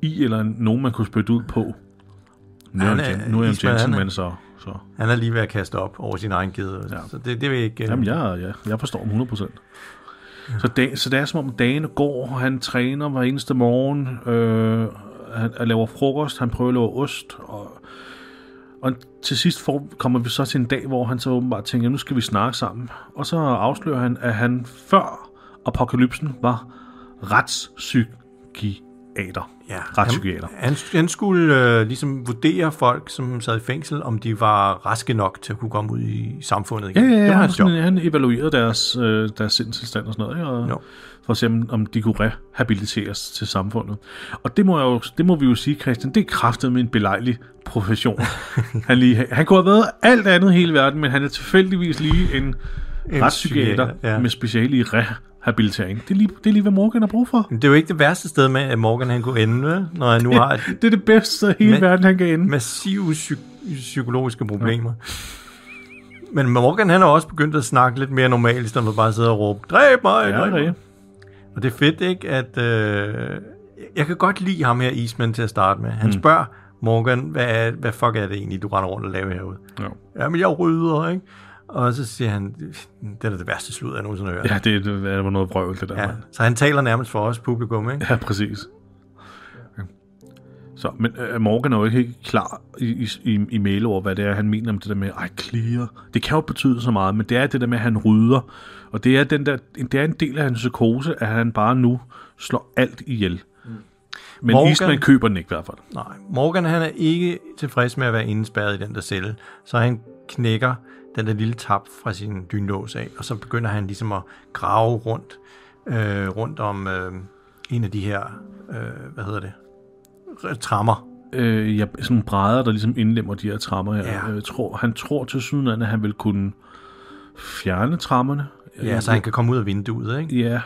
I eller nogen, man kunne spytte ud på. Nu er jeg en gentleman, så... Han er lige ved at kaste op over sin egen gedeost. Ja. Så det vil ikke... Jamen, jeg forstår ham 100%. Så det er som om dagene går, han træner hver eneste morgen, han laver frokost, han prøver at lave ost, og til sidst kommer vi så til en dag, hvor han så åbenbart tænker, nu skal vi snakke sammen. Og så afslører han, at han før apokalypsen var retspsykiater. Ja, han skulle ligesom vurdere folk, som sad i fængsel, om de var raske nok til at kunne komme ud i samfundet igen. Ja, det var han evaluerede deres sindstilstand og sådan noget, og for at se, om de kunne rehabiliteres til samfundet. Og det må vi jo sige, Christian, det er kraftet med en belejlig profession. Han kunne have været alt andet i hele verden, men han er tilfældigvis lige en retspsykiater med speciale i rehabilitering. Det er lige, hvad Morgan har brug for. Det er jo ikke det værste sted med, at Morgan han kunne ende, når han nu har... Det er det bedste sted i hele verden, han kan ende. Massive psykologiske problemer. Men Morgan, han har også begyndt at snakke lidt mere normalt, i stedet for bare at sidde og råbe, dræb mig, dræb mig. Og det er fedt, ikke, at... jeg kan godt lide ham her, Eastman, til at starte med. Han spørger Morgan, hvad fuck er det egentlig, du render rundt og laver herude? Ja. Jamen, jeg rydder, ikke? Og så siger han, det er det værste slud, jeg nogensinde har hørt. Ja, det var noget vrøvl, det der. Ja, så han taler nærmest for os, publikum, ikke? Ja, præcis. Så, men Morgan er jo ikke helt klar i mailord, hvad det er, han mener om det der med, clear. Det kan jo betyde så meget, men det er det der med, at han rydder. Og det er, det er en del af hans psykose, at han bare nu slår alt ihjel. Men Morgan, Eastman køber den ikke i hvert fald. Nej, Morgan han er ikke tilfreds med at være indespærret i den der celle, så han knækker den der lille tap fra sin dynlås af, og så begynder han ligesom at grave rundt om en af de her, trammer. Ja, sådan nogle brædder, der ligesom indlemmer de her trammer her. Ja. Han tror til syden, at han vil kunne fjerne trammerne. Ja, så han kan komme ud af vinduet, ikke? Ja,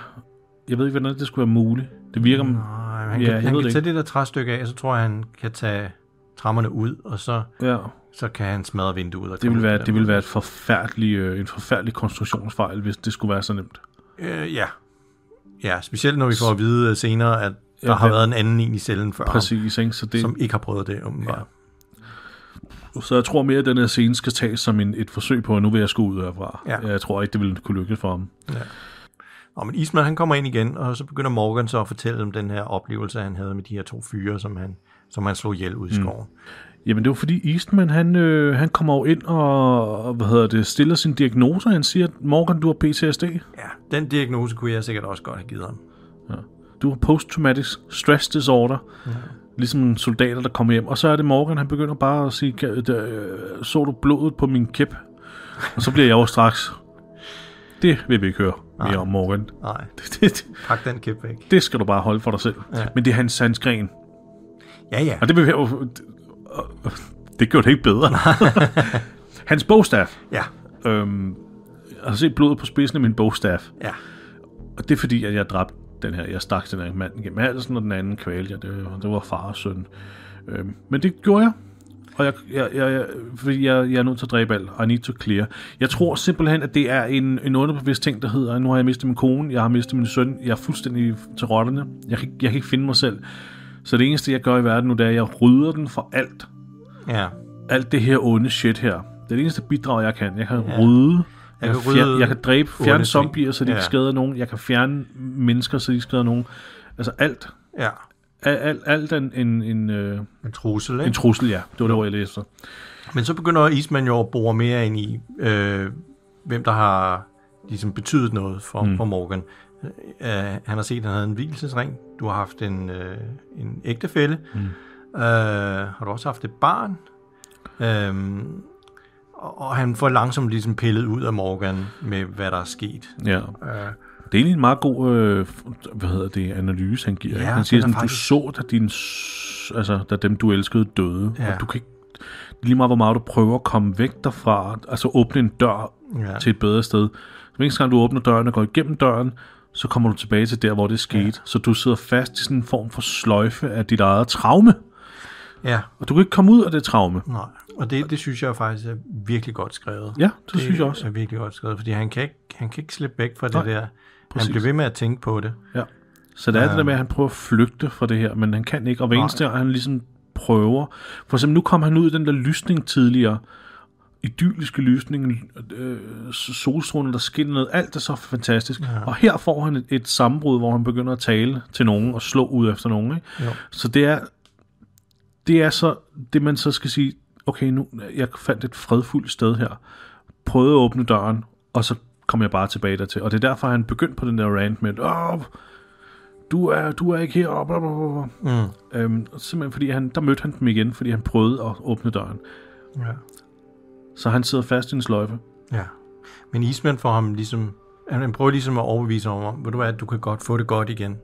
jeg ved ikke, hvordan det skulle være muligt. Det virker... Nej, han kan tage det der træstykke af, så tror jeg, han kan tage trammerne ud, og så kan han smadre vinduet. Og det vil være en forfærdelig konstruktionsfejl, hvis det skulle være så nemt. Ja, specielt når vi får at vide senere, at der har været en anden i cellen før. Præcis, ikke? Så det, som ikke har prøvet det. Så jeg tror mere, at den her scene skal tages som et forsøg på, at nu vil jeg skulle ud herfra. Ja. Jeg tror ikke, det ville kunne lykkes for ham. Ja. Men Eastman, han kommer ind igen, og så begynder Morgan så at fortælle om den her oplevelse, han havde med de her 2 fyre, som han slog ihjel ud i skoven. Jamen, det var fordi Eastman, han kommer over ind og stiller sin diagnose, og han siger, at Morgan, du har PTSD. Ja, den diagnose kunne jeg sikkert også godt have givet ham. Ja. Du har post-traumatic stress disorder. Ja. Ligesom soldater, der kommer hjem. Og så er det Morgan, han begynder bare at sige, så du blodet på min kæp? Og så bliver jeg jo straks. Det vil vi ikke høre mere om, Morgan. Nej, pak den kæp væk. Det skal du bare holde for dig selv. Ja. Men det er hans gren. Ja. Og det vil jo... Det gjorde det ikke bedre. Hans bogstav. Ja. Jeg har set blodet på spidsen af min bogstav. Ja. Og det er fordi, at jeg dræbte den her. Jeg stak den her mand igennem halsen, og den anden kvalte. Det var far og søn. Men det gjorde jeg. Og fordi jeg er nødt til at dræbe alt. I need to clear. Jeg tror simpelthen, at det er en underbevidst ting, der hedder, nu har jeg mistet min kone, jeg har mistet min søn, jeg er fuldstændig til rotterne. Jeg kan ikke finde mig selv. Så det eneste, jeg gør i verden nu, det er, at jeg rydder den for alt. Ja. Alt det her onde shit her. Det er det eneste bidrag, jeg kan. Jeg kan rydde. Jeg kan dræbe, fjerne zombier, så de ikke skader nogen. Jeg kan fjerne mennesker, så de ikke skader nogen. Altså alt. Ja. Alt en trussel, ikke? En trussel, ja. Det var det ord, jeg læste. Men så begynder Eastman jo at bore mere ind i, hvem der har ligesom betydet noget for Morgan. Han har set, at han havde en vielsesring. Du har haft en ægtefælle. Har du også haft et barn? Og han får langsomt ligesom pillet ud af Morgan med, hvad der er sket. Ja. Det er egentlig en meget god analyse, han giver. Ja, han siger sådan, faktisk... du så, da dem, du elskede, døde. Ja. Og du kan ikke, lige meget, hvor meget du prøver at komme væk derfra, altså åbne en dør til et bedre sted. Så eneste gang du åbner døren og går igennem døren, så kommer du tilbage til der, hvor det skete. Ja. Så du sidder fast i sådan en form for sløjfe af dit eget traume. Ja. Og du kan ikke komme ud af det traume. Nej, og det synes jeg faktisk er virkelig godt skrevet. Ja, det synes jeg også. Det er virkelig godt skrevet, fordi han kan ikke slippe væk fra det der. Præcis. Han bliver ved med at tænke på det. Ja. Så det er det der med, at han prøver at flygte fra det her, men han kan ikke. Og hver eneste gang, han ligesom prøver. For eksempel, nu kom han ud i den der lysning tidligere. Idylliske lysning, solstråler, der skinner ned. Alt er så fantastisk. Ja. Og her får han et sammenbrud, hvor han begynder at tale til nogen og slå ud efter nogen. Ikke? Så det er så det, man så skal sige, okay, nu jeg fandt et fredfuldt sted her. Prøvede at åbne døren, og så kom jeg bare tilbage dertil. Og det er derfor, han begyndte på den der rant med, du er ikke her, simpelthen fordi der mødte han dem igen, fordi han prøvede at åbne døren. Ja. Så han sidder fast i en sløjfe. Ja. Men Eastman får ham ligesom, han prøver ligesom at overbevise om, ved du hvad, du kan godt få det godt igen.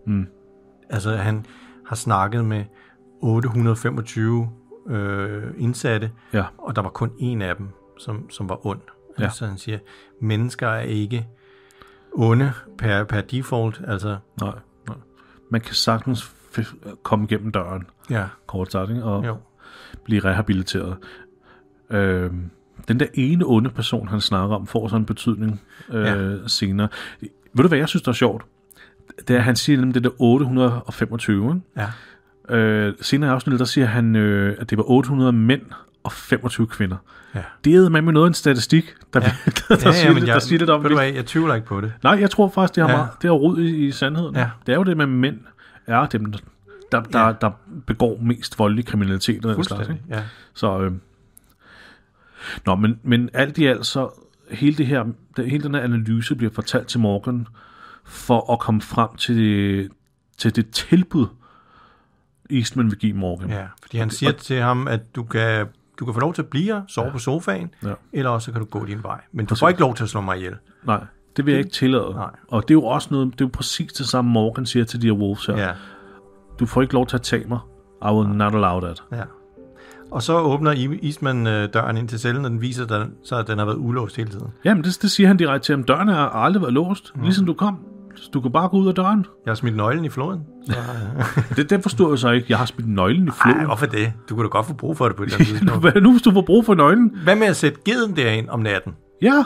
Altså, han har snakket med 825 indsatte, og der var kun en af dem, som var ond. Ja. Så han siger, mennesker er ikke onde per default. Altså. Nej. Man kan sagtens komme igennem døren, kort sagt, og blive rehabiliteret. Den der ene onde person, han snakker om, får sådan en betydning senere. Ved du, hvad jeg synes, der er sjovt? Det er, han siger nemlig det der 825. Ja. Senere i afsnittet, der siger han, at det var 800 mænd og 25 kvinder. Ja. Det er med noget en statistik, der siger lidt om det. Jeg tvivler ikke på det. Nej, jeg tror faktisk, det har rod i sandheden. Ja. Det er jo det med mænd, er dem, der begår mest voldelig kriminalitet. Og den slags, ikke? Ja. Så, men alt i alt, så hele den her analyse bliver fortalt til Morgan, for at komme frem til det tilbud, Eastman vil give Morgan. Ja, fordi han siger til ham, at du kan få lov til at blive her, sove på sofaen, eller også kan du gå din vej. Men du får ikke lov til at slå mig ihjel. Nej, det vil jeg ikke tillade. Nej. Og det er jo også noget, det er jo præcis det samme, Morgan siger til de her wolves her. Ja. Du får ikke lov til at tage mig. I will not allow that. Ja. Og så åbner Eastman døren ind til cellen, og den viser sig, at den har været ulåst hele tiden. Jamen, det siger han direkte til ham. Døren har aldrig været låst, ligesom du kom. Så du kan bare gå ud af døren. Jeg har smidt nøglen i floden. Så... det forstår jeg så ikke. Jeg har smidt nøglen i floden. Nej, hvorfor det? Du kunne da godt få brug for det på et eller andet tidspunkt. Hvad nu, hvis du får brug for nøglen? Hvad med at sætte geden derind om natten? Ja.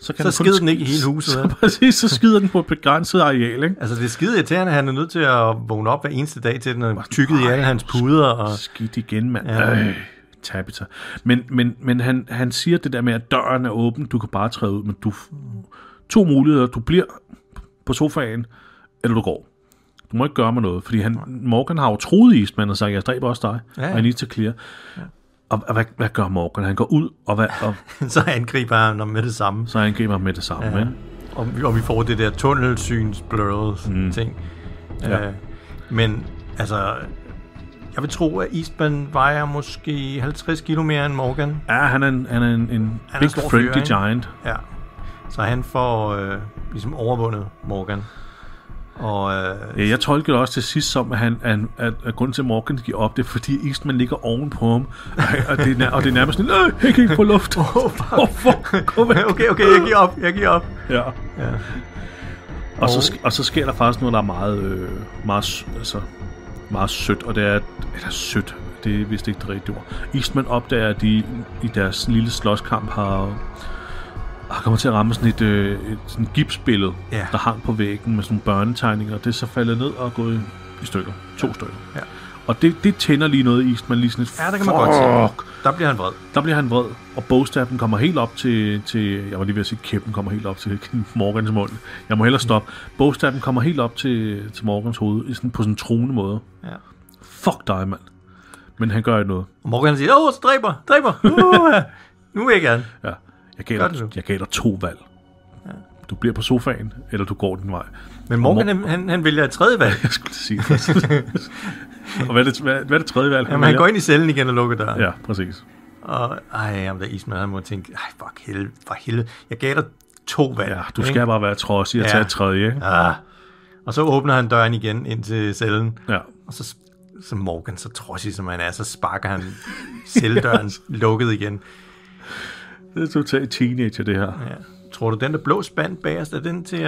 Så skider den ikke i hele huset. Så præcis, så skider den på et begrænset areal, ikke? Altså, det er skide irriterende, han er nødt til at vågne op hver eneste dag til den og tykket i alle hans puder. Og... Skidt igen, mand. Tabitha. Men han siger det der med, at døren er åben, du kan bare træde ud, men du... 2 muligheder. Du bliver på sofaen, eller du går. Du må ikke gøre mig noget, fordi Morgan har jo troet Eastman og sagt, jeg dræber også dig, og I need to clear. Ja. Og hvad gør Morgan? Han går ud, og så angriber han med det samme. Ja. Og vi får det der tunnelsyns-blurred ting. Ja. Men altså, jeg vil tro, at Eastman vejer måske 50 kilo mere end Morgan. Ja, han er en big friendly giant. Ja. Så han får ligesom overvundet Morgan. Og, jeg tolker det også til sidst som, at grunden til, at Morgan giver op, det er, fordi Eastman ligger oven på ham. Og det er nærmest sådan, nej, jeg kan ikke få luft. Okay, jeg giver op. Ja. Og så sker der faktisk noget, der er meget sødt, og det er, eller sødt, det er vist ikke det rigtige ord. Eastman opdager, at de i deres lille slåskamp har kommer til at ramme sådan et gipsbillede, der hang på væggen med sådan børnetegninger, og det er så faldet ned og gået i stykker. 2 stykker. Ja. Og det tænder lige noget i Eastman, lige sådan et ja, der kan man godt se. Der bliver han vred. Og bogstaven kommer helt op til jeg var lige ved at sige, kæppen kommer helt op til Morgans mund. Jeg må hellere stoppe. Bogstaven kommer helt op til Morgans hoved, på sådan en truende måde. Ja. Fuck dig, mand. Men han gør ikke noget. Og Morgan siger, så dræber. Nu vil jeg gerne. Ja. Jeg gav dig 2 valg. Ja. Du bliver på sofaen, eller du går din vej. Men Morgan, han vælger et 3. valg. Jeg skulle sige det. Og hvad er det 3. valg? Jamen, han går ind i cellen igen og lukker døren. Ja, præcis. Og jamen, der Eastman, han må tænke, for helvede. Jeg gav dig 2 valg. Ja, du skal bare være trodsig og tage et 3. Ja. Og så åbner han døren igen ind til cellen. Ja. Og så Morgan, så trodsig som han er, så sparker han celledøren lukket igen. Det er totalt teenager, det her. Ja. Tror du, den der blå spand bagerst, er den til at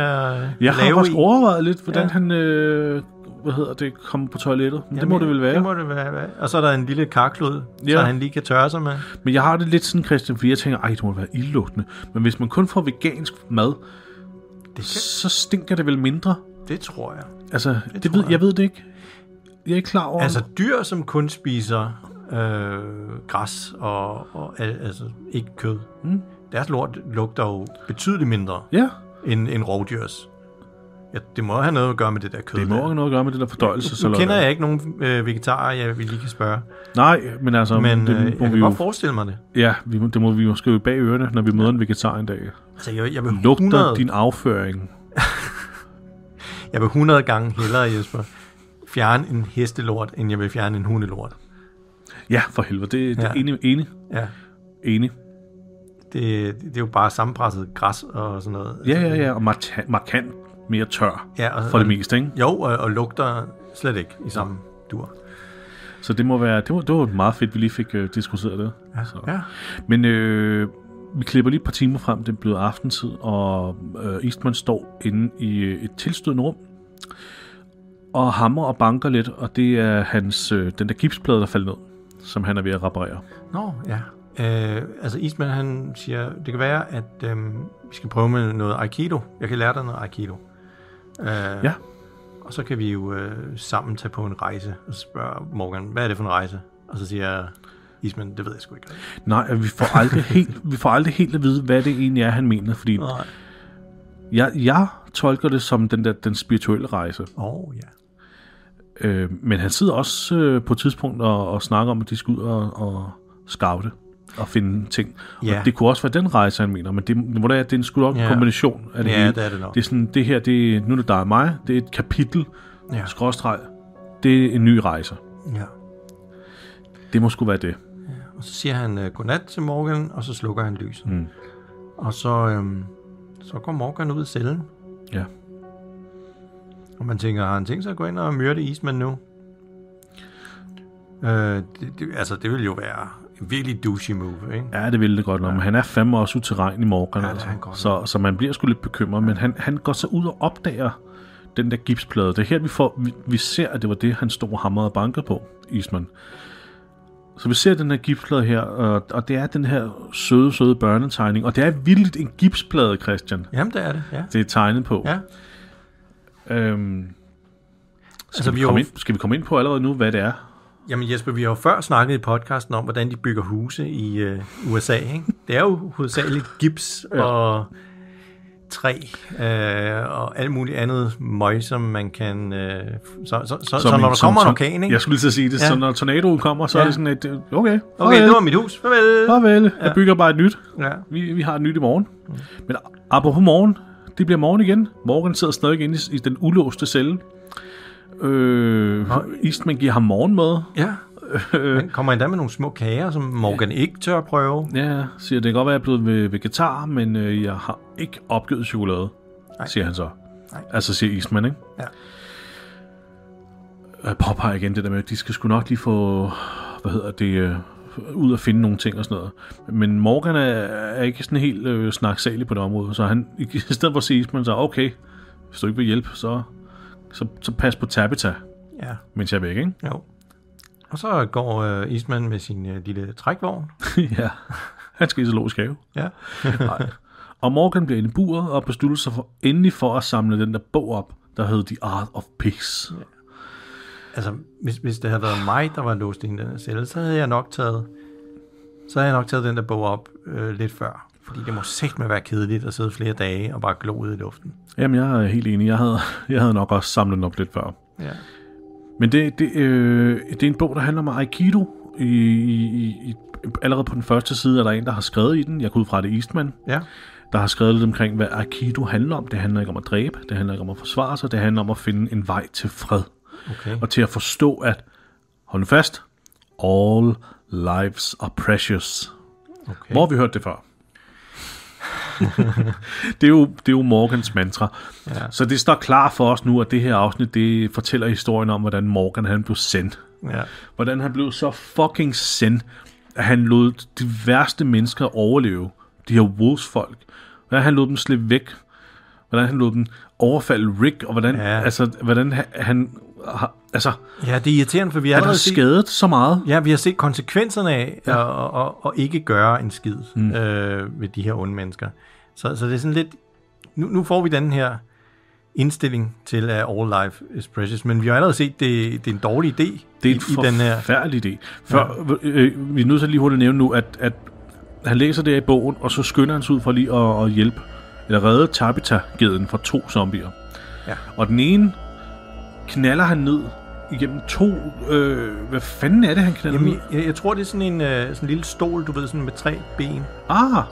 jeg har faktisk overvejet lidt, hvordan han kommer på toilettet. Men det må det vel være. Det må det være. Og så er der en lille karklud, så han lige kan tørre sig med. Men jeg har det lidt sådan, Christian, fordi jeg tænker, det må være ildlugtende. Men hvis man kun får vegansk mad, så stinker det vel mindre? Det tror jeg. Altså, jeg ved det ikke. Jeg er ikke klar over. Altså dyr, som kun spiser græs og altså ikke kød. Deres lort lugter jo betydeligt mindre end rovdyrs. Ja, det må have noget at gøre med det der kød. Det må have noget at gøre med det der fordøjelse. Nu kender jeg ikke nogen vegetarer, jeg lige kan spørge. Nej, men altså... jeg kan godt forestille mig det. Ja, det må vi jo skrive bag ørerne, når vi møder en vegetar en dag. Altså, jeg vil lugter din afføring. Jeg vil 100 gange hellere, Jesper, fjerne en hestelort, end jeg vil fjerne en hundelort. Ja, for helvede. Det er enig. Ja. Enig. Det er jo bare sammenpresset græs og sådan noget. Ja, og markant mere tør for det meste, ikke? Jo, og lugter slet ikke i samme dur. Så det må være, det var meget fedt, vi lige fik diskuteret det. Ja. Så. Ja. Men vi klipper lige et par timer frem, det er blevet aftentid, og Eastman står inde i et tilstødende rum, og hammer og banker lidt, og det er den der gipsplade, der falder ned, som han er ved at reparere. Nå, ja. Altså Eastman, han siger, det kan være, at vi skal prøve med noget Aikido. Jeg kan lære dig noget Aikido. Ja. Og så kan vi jo sammen tage på en rejse, og spørge Morgan, hvad er det for en rejse? Og så siger Eastman, det ved jeg sgu ikke. Nej, vi får aldrig helt at vide, hvad det egentlig er, han mener, fordi jeg tolker det som den spirituelle rejse. Ja. Men han sidder også på et tidspunkt og snakker om, at de skal ud og scoute og finde ting. Ja. Og det kunne også være den rejse, han mener, men det må da være, det er sgu nok en kombination af det hele. Det er det nok. Det er sådan, det her, nu er det dig og mig, det er et kapitel, skråstreg, det er en ny rejse. Ja. Det må sgu være det. Ja. Og så siger han godnat til Morgan, og så slukker han lyset. Og så går Morgan ud af cellen. Ja. Og man tænker, har han tænkt sig at gå ind og myrde Eastman nu? Det vil jo være en virkelig douchey move, ikke? Ja, det ville det godt nok, men han er fandme også utilregn i Morgan, altså. Så man bliver sgu lidt bekymret, men han går så ud og opdager den der gipsplade. Det er her, vi ser, at det var det, han stod og hamrede og bankede på, Eastman. Så vi ser den her gipsplade her, og det er den her søde børnetegning, og det er vildt en gipsplade, Christian. Jamen, det er det, ja. Det er tegnet på. Ja. Skal vi komme ind på allerede nu, hvad det er? Jamen Jesper, vi har jo før snakket i podcasten om, hvordan de bygger huse i USA, ikke? Det er jo hovedsageligt gips og træ og alt muligt andet møg, som man kan... Så når der kommer en orkan, ikke? Jeg skulle lige til at sige det, så når tornadoen kommer, så er det sådan et... Okay, det var mit hus. Farvel. Jeg bygger bare et nyt. Ja. Vi har et nyt i morgen. Men apropos morgen, det bliver morgen igen. Morgan sidder stadig inde i den ulåste celle. Eastman giver ham morgenmad. Ja. Han kommer endda med nogle små kager, som Morgan ikke tør prøve. Ja, siger, det kan godt være, at jeg er blevet vegetar, men jeg har ikke opgivet chokolade, siger han så. Nej. Altså siger Eastman, ikke? Ja. Jeg påpeger igen det der med, at de skal sgu nok lige få, ud og finde nogle ting og sådan noget. Men Morgan er ikke sådan helt snaksalig på det område, så han, i stedet for at sige Eastman, så okay, hvis du ikke vil hjælpe, så pas på Tabitha, mens jeg er væk, ikke? Jo. Og så går Eastman med sin lille trækvogn. Ja, han skal i zoologisk have. Ja. Og Morgan bliver inde i buret og beslutter sig endelig for at samle den der bog op, der hed The Art of Peace. Ja. Altså, hvis det havde været mig, der var låst i den her celle, så havde jeg nok taget den der bog op lidt før. Fordi det må sætte være kedeligt at sidde flere dage og bare glo ud i luften. Jamen, jeg er helt enig. Jeg havde nok også samlet den op lidt før. Ja. Men det er en bog, der handler om Aikido. Allerede på den første side er der en, der har skrevet i den. Jeg går ud fra det Eastman. Ja. Der har skrevet lidt omkring, hvad Aikido handler om. Det handler ikke om at dræbe. Det handler ikke om at forsvare sig. Det handler om at finde en vej til fred. Okay. Og til at forstå, at, hold nu fast, all lives are precious. Okay. Hvor har vi hørt det før? det er jo Morgans mantra. Ja. Så det står klar for os nu, at det her afsnit, det fortæller historien om, hvordan Morgan han blev sendt. Ja. Hvordan han blev så fucking sendt, at han lod de værste mennesker overleve. De her Wolves-folk. Hvordan han lod dem slippe væk. Hvordan han lod dem overfalde Rick. Og hvordan, hvordan han... Altså, ja, det er irriterende, for vi har skadet så meget. Ja, vi har set konsekvenserne af at ikke gøre en skid ved de her onde mennesker. Så det er sådan lidt... Nu får vi den her indstilling til, at all life is precious, men vi har allerede set, det er en dårlig idé. Det er en forfærdelig idé. Vi er nødt til lige hurtigt at nævne nu, at han læser det i bogen, og så skynder han sig ud for lige at hjælpe, eller redde Tabitha-geden fra 2 zombier. Ja. Og den ene knaller han ned igennem 2... hvad fanden er det, han knaller ned? Jeg tror, det er sådan en lille stol, du ved, sådan med 3 ben.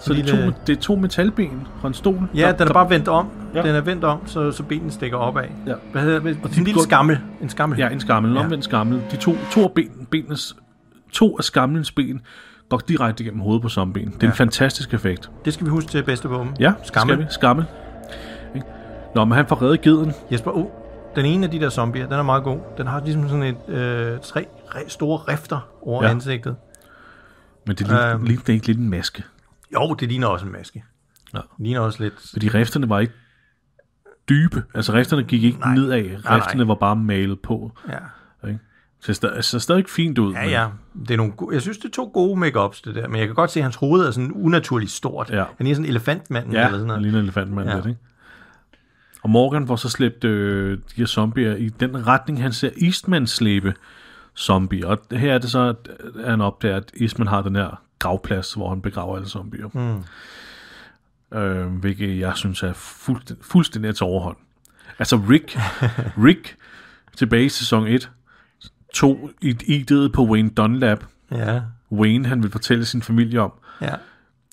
Så det er 2 metalben fra en stol? Ja, den er bare vendt om. Ja. Den er vendt om, så benene stikker opad. Ja. Hvad hedder det? En lille skammel. En skammel. Ja, en skammel. En omvendt skammel. De to af skamlens ben går direkte igennem hovedet på zombien. Det er en fantastisk effekt. Det skal vi huske til bedste på dem. Ja, skammel. Nå, men han får reddet geden. Jesper, den ene af de der zombier, den er meget god. Den har ligesom sådan et 3 store rifter over ansigtet. Men det ligner ikke lidt en maske. Jo, det ligner også en maske. Ja. Det ligner også lidt... Fordi rifterne var ikke dybe. Altså rifterne gik ikke nedad. Rifterne var bare malet på. Ja. Ikke? Så det ser stadig fint ud. Ja. Det er jeg synes, det er 2 gode make-ups, det der. Men jeg kan godt se, at hans hoved er sådan unaturligt stort. Ja. Han er sådan en elefantmand. Ja, eller sådan noget. Han ligner en elefantmand lidt, ikke? Og Morgan får så slæbt de her zombier i den retning, han ser Eastman slæbe zombier. Og her er det så, at han opdager, at Eastman har den her gravplads, hvor han begraver alle zombier. Hvilket jeg synes er fuldstændig til overhånd. Altså Rick tilbage i sæson 1, tog ideet på Wayne Dunlap. Ja. Wayne, han vil fortælle sin familie om. Ja.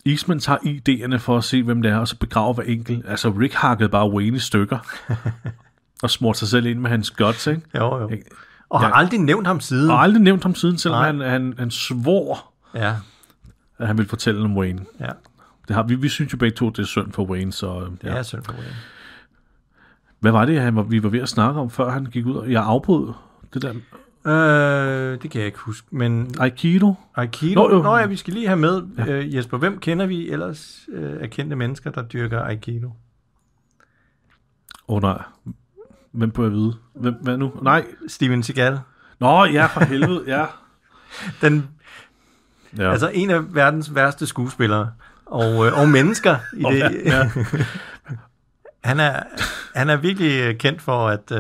Eastman tager idéerne for at se, hvem det er, og så begraver hver enkelt. Altså, Rick hakkede bare Wayne i stykker. Og smurte sig selv ind med hans guts, ikke? Jo. Og har aldrig nævnt ham siden. Og aldrig nævnt ham siden, selvom han svor, ja, at han ville fortælle om Wayne. Ja. Det har, vi synes jo begge to, det er synd for Wayne, så... Det er synd for Wayne. Hvad var det, vi var ved at snakke om, før han gik ud? Og jeg afbrød det der... Det kan jeg ikke huske, men... Aikido? Nå ja, vi skal lige have med, Jesper. Hvem kender vi ellers af kendte mennesker, der dyrker Aikido? Nej. Hvem bør jeg vide? Hvad nu? Nej. Steven Seagal. Nå, ja, for helvede, ja. Altså en af verdens værste skuespillere, og mennesker i det. Ja. Han er virkelig kendt for, at...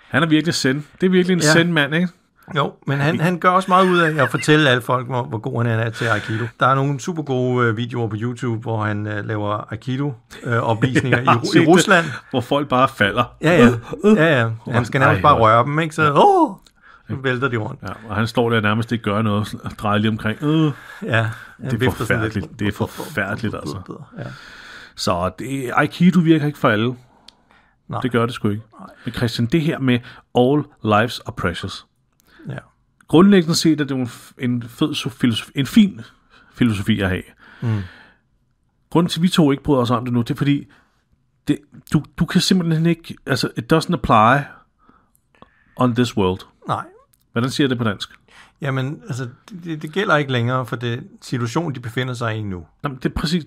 Han er virkelig send. Det er virkelig en send-mand, ikke? Jo, men han gør også meget ud af at fortælle alle folk, hvor god han er til Aikido. Der er nogle super gode videoer på YouTube, hvor han laver Aikido-opvisninger i Rusland. Hvor folk bare falder. Ja. Han skal nærmest bare røre dem, ikke? Så vælter de rundt. Ja, og han står der nærmest ikke gør noget, og drejer lige omkring. Ja, det er forfærdeligt. Det er forfærdeligt, altså. Ja. Så Aikido virker ikke for alle. Nej. Det gør det sgu ikke. Nej. Men Christian, det her med all lives are precious. Ja. Grundlæggende set er det en fin filosofi at have. Grunden til, at vi to ikke bryder os om det nu, det er fordi, du kan simpelthen ikke, altså, it doesn't apply on this world. Nej. Hvordan siger det på dansk? Jamen, altså, det gælder ikke længere for det situation, de befinder sig i nu. Jamen, det er præcis,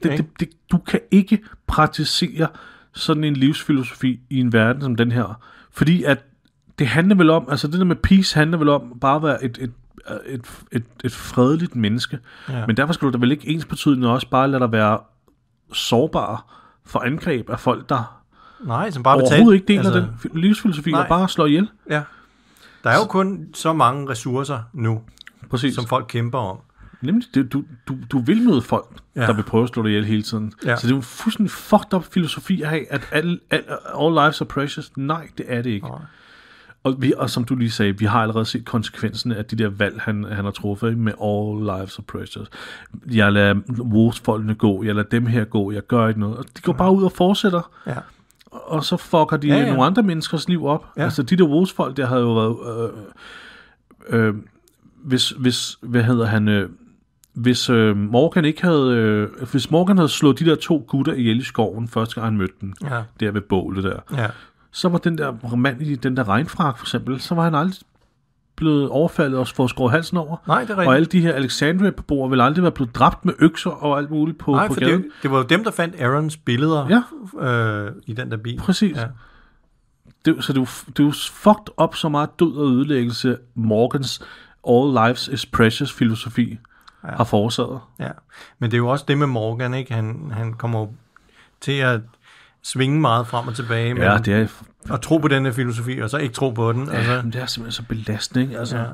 du kan ikke praktisere sådan en livsfilosofi i en verden som den her. Fordi at det handler vel om, altså det der med peace handler vel om bare at være et fredeligt menneske. Ja. Men derfor skal du da vel ikke ensbetydende også bare lade dig være sårbar for angreb af folk, der som bare overhovedet ikke deler den livsfilosofi og bare slår ihjel. Ja. Der er jo kun så mange ressourcer nu, præcis, som folk kæmper om. Nemlig, du vil møde folk, der vil prøve at slå dig ihjel hele tiden. Ja. Så det er jo en fuldstændig fucked up filosofi at have, at all lives are precious. Nej, det er det ikke. Og som du lige sagde, vi har allerede set konsekvenserne af de der valg, han har truffet med all lives are precious. Jeg lader Wolves-folkene gå, jeg lader dem her gå, jeg gør ikke noget. Og de går bare ud og fortsætter. Ja. Og så fucker de nogle andre menneskers liv op. Ja. Altså de der Wolves-folk, der havde jo været... Hvis Morgan ikke havde... hvis Morgan havde slået de der 2 gutter ihjel i skoven, første gang han mødte dem, der ved bålet der, så var den der mand i den der regnfrak, for eksempel, så var han aldrig blevet overfaldet og fået skåret halsen over. Nej, det er rigtigt. Og alle de her Alexandria-beboere ville aldrig være blevet dræbt med økser og alt muligt på gaden. Nej, for det var jo dem, der fandt Aarons billeder i den der bil. Præcis. Ja. Så det er jo fucked up så meget død og ødelæggelse Morgans all lives is precious filosofi har forårsaget. Ja, men det er jo også det med Morgan, ikke? Han kommer jo til at svinge meget frem og tilbage med det er at tro på den her filosofi, og så ikke tro på den. Ja, altså. Men det er simpelthen så belastende, ikke? Altså,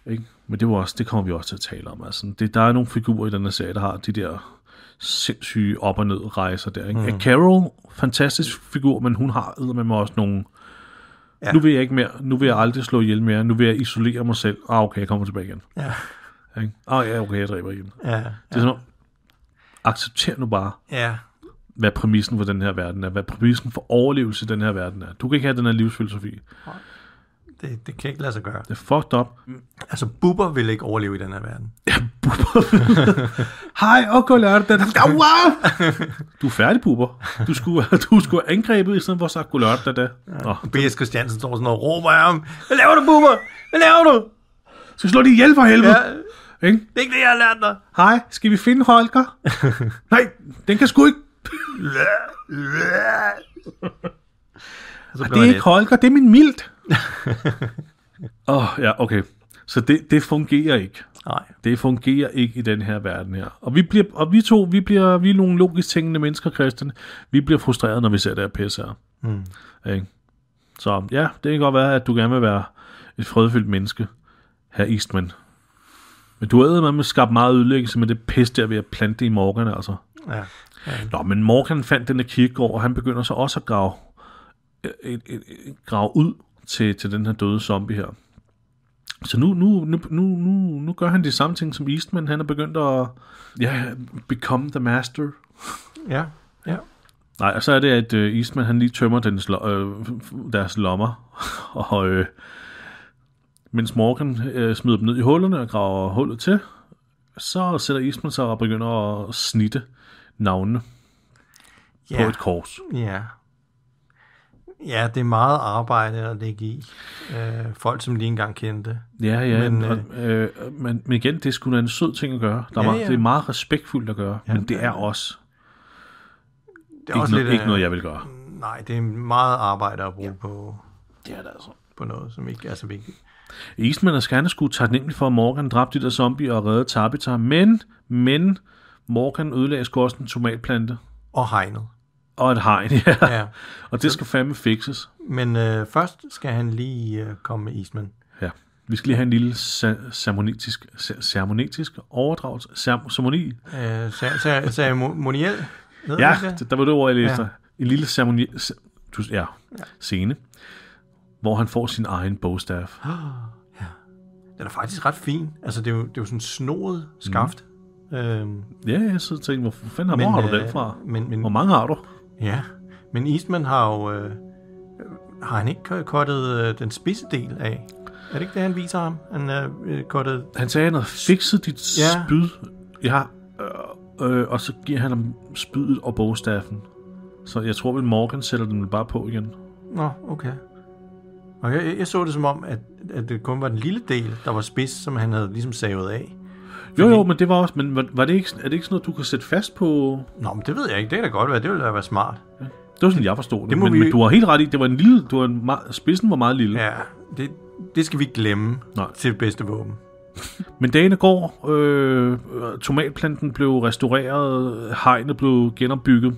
ikke? Men det kommer vi også til at tale om. Altså, der er nogle figurer i den her serie, der har de der sindssyge op- og ned-rejser der. Ikke? Carol, fantastisk figur, men hun har med også nogle... Ja. Nu vil jeg ikke mere. Nu vil jeg aldrig slå ihjel mere. Nu vil jeg isolere mig selv. Okay, jeg kommer tilbage igen. Ja. Ikke? Okay, jeg dræber igen. Ja. Det er sådan, accepter nu bare, hvad præmissen for den her verden er. Hvad præmissen for overlevelse i den her verden er. Du kan ikke have den her livsfilosofi. Det kan ikke lade sig gøre. Det er fucked up. Altså, Bubber vil ikke overleve i den her verden. Ja, Bubber. Hej, og lørdag. Du er færdig, Bubber. Du skulle have angrebet i stedet for at sagt god lørdag. B.S. Christiansen står sådan og råber af ham. Hvad laver du, Bubber? Hvad laver du? Så slå de ihjel for helvede. Ja. Ikke? Det er ikke det, jeg har lært dig. Hej, skal vi finde Holger? Nej, den kan sgu ikke. Det er ikke Holger, det er min Milt. Okay. Så det fungerer ikke. Nej. Det fungerer ikke i den her verden her. Og vi er nogle logisk tænkende mennesker, Christian. Vi bliver frustreret, når vi ser det her pisse her. Ikke? Så ja, det kan godt være, at du gerne vil være et fredfyldt menneske, her Eastman. Men du har med skabt meget ødelæggelse med det pis der ved at plante i Morgan, altså. Ja. Nå, men Morgan fandt den der kirkegård, og han begynder så også at grave ud til den her døde zombie her. Så nu gør han de samme ting som Eastman. Han er begyndt at become the master. Ja. Nej, og så er det, at Eastman han lige tømmer deres lommer, og mens Morgan smider dem ned i hullerne og graver hullet til, så sætter Eastman sig og begynder at snitte navnene på et kors. Ja. Ja, det er meget arbejde at lægge i. Folk, som lige engang kendte. Ja, men igen, det er sgu da en sød ting at gøre. Det er meget respektfuldt at gøre, men det er også... Det er ikke noget, jeg vil gøre. Nej, det er meget arbejde at bruge på, det er det altså. På noget, som ikke er så vigtigt. Eastman og Scanner skulle taknemmelig for, at Morgan dræbte de der zombie og redde Tabitha, men Morgan ødelagde sgu også en tomatplante. Og hegnet. Og et hegn, ja. Og det skal fandme fikses. Men først skal han lige komme med Eastman. Ja, vi skal lige have en lille ceremonitisk overdragelse. Ceremoniel. Ja, der var det ord, jeg læste. En lille scene, hvor han får sin egen bogstav. Ja. Den er faktisk ret fin. Altså, det er jo sådan en snoet skaft. Ja, så tænkte hvor fanden hvor har du den fra? Hvor mange har du? Ja, men Eastman har jo... har han ikke kuttet den spidse del af? Er det ikke det, han viser ham? Han sagde, han havde fikset dit spyd. Ja, og så giver han ham spydet og bogstaven. Så jeg tror vel, Morgan sætter den bare på igen. Nå, okay. Og jeg så det som om, at det kun var den lille del, der var spids, som han havde ligesom savet af. Jo, men det var også... Men er det ikke sådan noget, du kan sætte fast på? Nå, men det ved jeg ikke. Det kan da godt være. Det ville da være smart. Ja. Det var sådan, jeg forstod det. Men du har helt ret i, det var en lille... Spidsen var meget lille. Ja, det skal vi ikke glemme til bedste våben. Men dagene går. Tomatplanten blev restaureret. Hegnet blev genopbygget.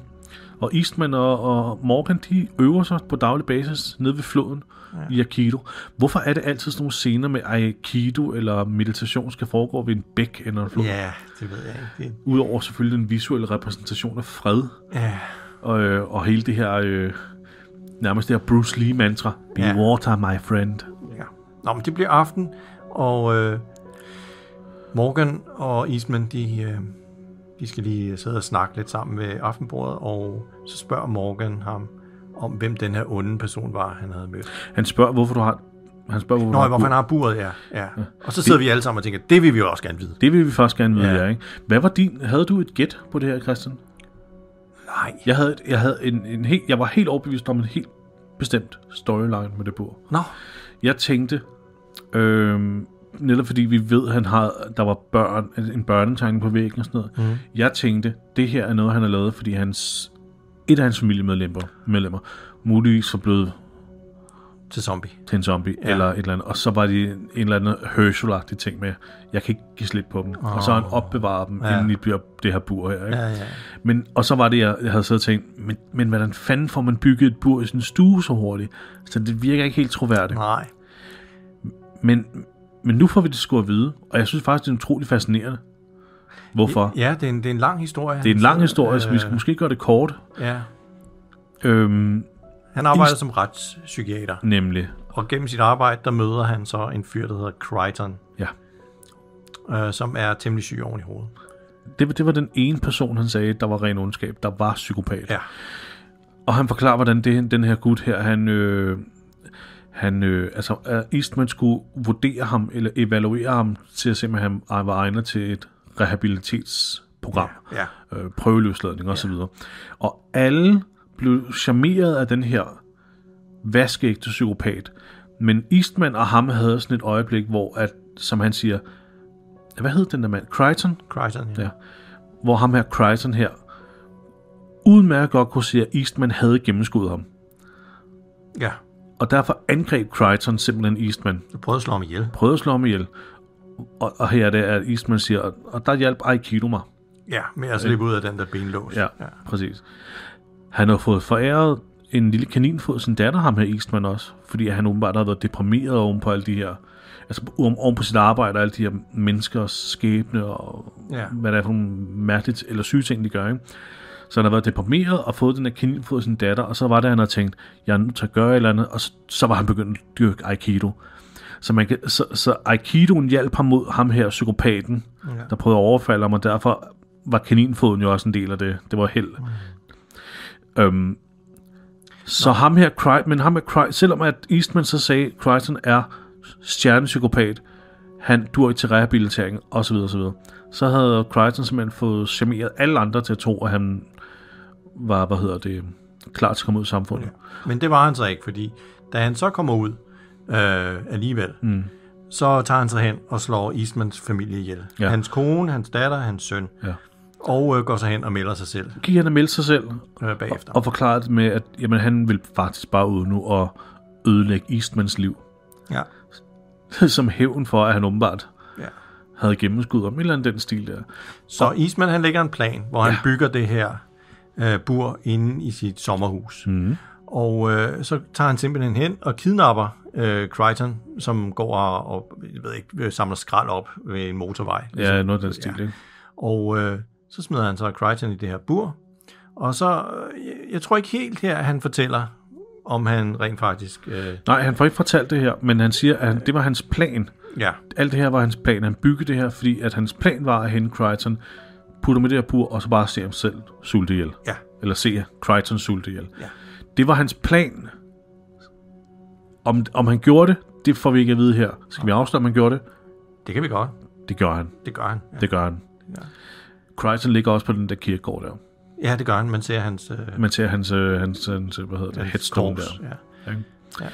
Og Eastman og Morgan, de øver sig på daglig basis nede ved floden i Aikido. Hvorfor er det altid sådan nogle scener med Aikido eller meditation skal foregå ved en bæk eller en flod? Ja, det ved jeg ikke. Udover selvfølgelig den visuelle repræsentation af fred. Ja. Og hele det her, nærmest det her Bruce Lee mantra. Be water, my friend. Ja. Nå, men det bliver aften, og Morgan og Eastman, de skal lige sidde og snakke lidt sammen ved aftenbordet, og så spørger Morgan ham om, hvem den her onde person var, han havde mødt. Han spørger, hvorfor han har buret, ja. Og så sidder vi alle sammen og tænker, det vil vi jo også gerne vide. Det vil vi først gerne vide, ikke? Hvad var havde du et gæt på det her, Christian? Nej. Jeg var helt overbevist om en helt bestemt storyline med det bur. Nå. Jeg tænkte, netop fordi vi ved, der var en børnetegning på væggen og sådan noget. Jeg tænkte, det her er noget, han har lavet, fordi et af hans familiemedlemmer muligvis var blevet til en zombie eller et eller andet. Og så var de en eller anden Herschel-agtig ting med, jeg kan ikke give slip på dem. Og så har han opbevaret dem, inden de bliver det her bur her. Ikke? Ja. Men, og så var det, jeg havde siddet og tænkt, men hvordan fanden får man bygget et bur i sådan en stue så hurtigt? Så det virker ikke helt troværdigt. Nej. Men nu får vi det sgu at vide, og jeg synes faktisk, det er utroligt fascinerende. Hvorfor? Ja, det er en lang historie. Det er en lang historie, så vi skal måske gøre det kort. Ja. Han arbejder som retspsykiater. Nemlig. Og gennem sit arbejde, der møder han så en fyr, der hedder Crichton. Ja. Som er temmelig syg oven i hovedet. Det var den ene person, han sagde, der var ren ondskab, der var psykopat. Ja. Og han forklarer, hvordan den her gut her, altså Eastman skulle vurdere ham, eller evaluere ham, til at se, om han var egnet til et rehabilitetsprogram. Ja. Prøveløsladning og så videre. Og alle blev charmeret af den her vaskeægte psykopat. Men Eastman og ham havde sådan et øjeblik, hvor, som han siger, hvad hed den der mand? Crichton, ja. Hvor ham her, Crichton her, udmærket godt kunne sige, at Eastman havde gennemskuddet ham. Ja. Og derfor angreb Crichton simpelthen Eastman. Prøvede at slå ham ihjel. Og her er det, at Eastman siger, og der hjalp Aikido mig. Ja, med at slippe ud af den der benlås. Ja, præcis. Han har fået foræret en lille kaninfod, sin datter, ham her Eastman også, fordi han åbenbart har været deprimeret oven på alle de her, altså oven på sit arbejde og alle de her menneskers skæbne og hvad der er for nogle mærkeligt eller syge ting, de gør, ikke? Så han har været deprimeret og fået den her kaninfod af sin datter, og så var det, han havde tænkt, jeg er nødt til at gøre et eller andet, og så var han begyndt at dyrke Aikido. Så Aikidoen hjalp ham mod ham her, psykopaten, der prøvede at overfalde ham, og derfor var kaninfoden jo også en del af det. Det var held. Så ham her, Crichton, selvom at Eastman så sagde, at Crichton er stjernepsykopat, han dur ikke til rehabilitering, osv., så havde Crichton simpelthen fået charmeret alle andre til at tro, at han var, klar til at komme ud i samfundet. Ja. Men det var han så ikke, fordi da han så kommer ud alligevel, så tager han sig hen og slår Eastmans familie ihjel. Ja. Hans kone, hans datter, hans søn. Ja. Og går så hen og melder sig selv. Gik han og meldte sig selv bagefter. Og forklarede det med, at jamen, han ville faktisk bare ud nu og ødelægge Eastmans liv. Ja. Som hævn for, at han åbenbart havde gennemskud om et eller andet den stil der. Så Eastman, han lægger en plan, hvor han bygger det her bur inde i sit sommerhus. Og så tager han simpelthen hen og kidnapper Crichton, som går og samler skrald op ved en motorvej. Ja, noget af den stil, ikke? Og så smider han så Crichton i det her bur. Og så, jeg tror ikke helt her, han fortæller, om han rent faktisk... Nej, han får ikke fortalt det her, men han siger, at det var hans plan. Ja. Alt det her var hans plan. Han byggede det her, fordi at hans plan var at hente Crichton, putte med det her bur, og så bare se ham selv sulte ihjel. Ja. Eller se Crichton sulte ihjel. Ja. Det var hans plan. Om han gjorde det får vi ikke at vide her. Skal vi afsløre, om han gjorde det? Det kan vi godt. Det gør han. Det gør han. Ja. Det gør han. Ja. Crichton ligger også på den der kirkegård der. Ja, det gør han. Man ser hans hvad hedder det, headstone der. Ja. Ja.